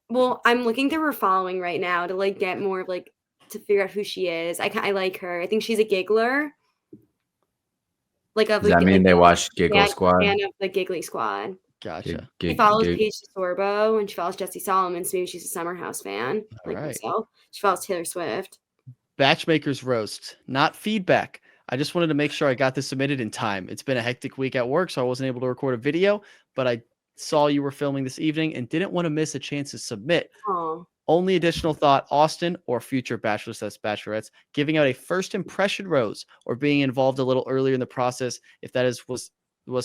Speaker 2: Well, I'm looking through her following right now to like get more of like to figure out who she is. I like her. I think she's a giggler.
Speaker 3: Does that mean they watch Giggle Squad?
Speaker 2: Fan of the Giggly Squad.
Speaker 1: Gotcha.
Speaker 2: She follows Paige DeSorbo and she follows Jesse Solomon, so maybe she's a Summer House fan, like myself. She follows Taylor Swift.
Speaker 1: BachMakers roast, not feedback. I just wanted to make sure I got this submitted in time. It's been a hectic week at work, so I wasn't able to record a video, but I saw you were filming this evening and didn't want to miss a chance to submit.
Speaker 2: Aww.
Speaker 1: Only additional thought, Austin or future bachelorettes, giving out a first impression rose or being involved a little earlier in the process if that was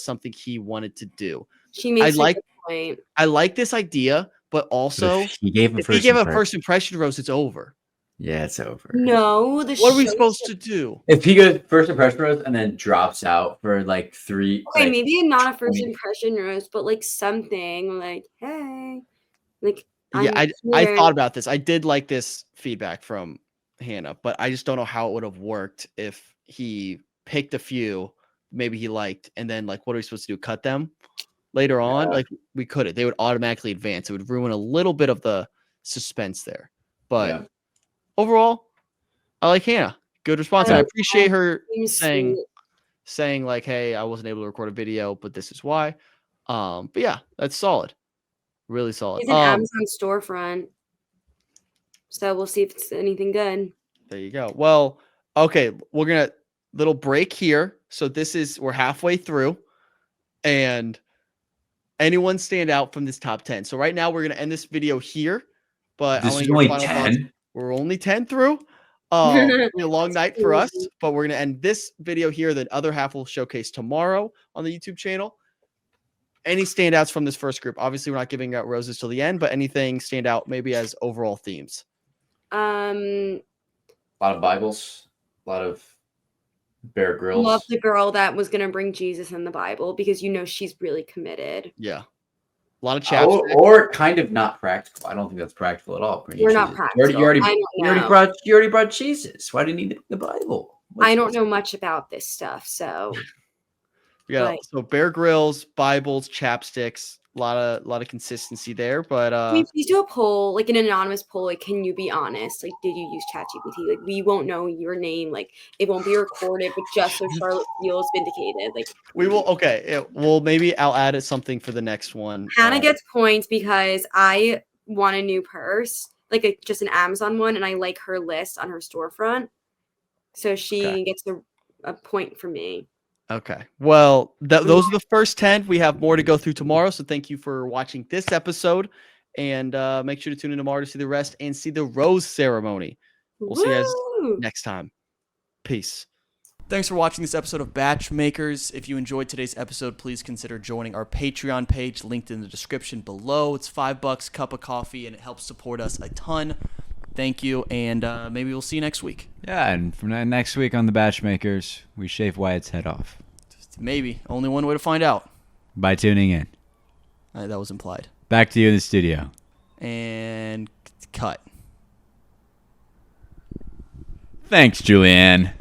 Speaker 1: something he wanted to do.
Speaker 2: She makes a good point.
Speaker 1: I like this idea, but also if he gave a first impression rose, it's over.
Speaker 3: Yeah, it's over.
Speaker 2: No,
Speaker 1: what are we supposed to do?
Speaker 3: If he goes first impression rose and then drops out for like 3.
Speaker 2: Okay, like, maybe not a first impression rose, but like something like, hey, like.
Speaker 1: I thought about this. I did like this feedback from Hannah, but I just don't know how it would have worked if he picked a few maybe he liked, and then like what are we supposed to do? Cut them later on? Like we couldn't. They would automatically advance. It would ruin a little bit of the suspense there. But overall, I like Hannah. Good response. I appreciate her saying like, hey, I wasn't able to record a video, but this is why. But yeah, that's solid. Really solid.
Speaker 2: It's an Amazon storefront. So we'll see if it's anything good.
Speaker 1: There you go. Well, okay, we're gonna little break here. So we're halfway through, and anyone stand out from this top 10. So right now we're gonna end this video here, but
Speaker 3: this is only 10.
Speaker 1: We're only 10 through. It'll be a long night for us, but we're going to end this video here. The other half will showcase tomorrow on the YouTube channel. Any standouts from this first group? Obviously, we're not giving out roses till the end, but anything stand out maybe as overall themes?
Speaker 3: A lot of Bibles, a lot of Bear Grylls.
Speaker 2: Love the girl that was going to bring Jesus in the Bible because she's really committed.
Speaker 1: Yeah. A lot of chapstick.
Speaker 3: Or kind of not practical. I don't think that's practical at all.
Speaker 2: We're not practical.
Speaker 3: You already brought Jesus. Why do you need the Bible?
Speaker 2: I don't know much about this stuff, so
Speaker 1: We got so Bear Grylls, Bibles, chapsticks, a lot of consistency there. But
Speaker 2: can we please do a poll, like an anonymous poll? Like, can you be honest? Like, did you use ChatGPT? Like, we won't know your name. Like, it won't be recorded, but just so Charlotte feels vindicated. Like,
Speaker 1: we will. Okay, well, maybe I'll add something for the next one.
Speaker 2: Hannah gets points because I want a new purse, like just an Amazon one, and I like her list on her storefront, so she gets a point for me.
Speaker 1: Okay. Well, those are the first 10. We have more to go through tomorrow. So thank you for watching this episode. And make sure to tune in tomorrow to see the rest and see the rose ceremony. We'll see you guys next time. Peace. Thanks for watching this episode of BachMakers. If you enjoyed today's episode, please consider joining our Patreon page linked in the description below. It's $5 cup of coffee, and it helps support us a ton. Thank you, and maybe we'll see you next week.
Speaker 12: Yeah, and from next week on the BachMakers, we shave Wyatt's head off.
Speaker 1: Maybe. Only one way to find out.
Speaker 12: By tuning in.
Speaker 1: That was implied.
Speaker 12: Back to you in the studio.
Speaker 1: And cut.
Speaker 12: Thanks, Julianne.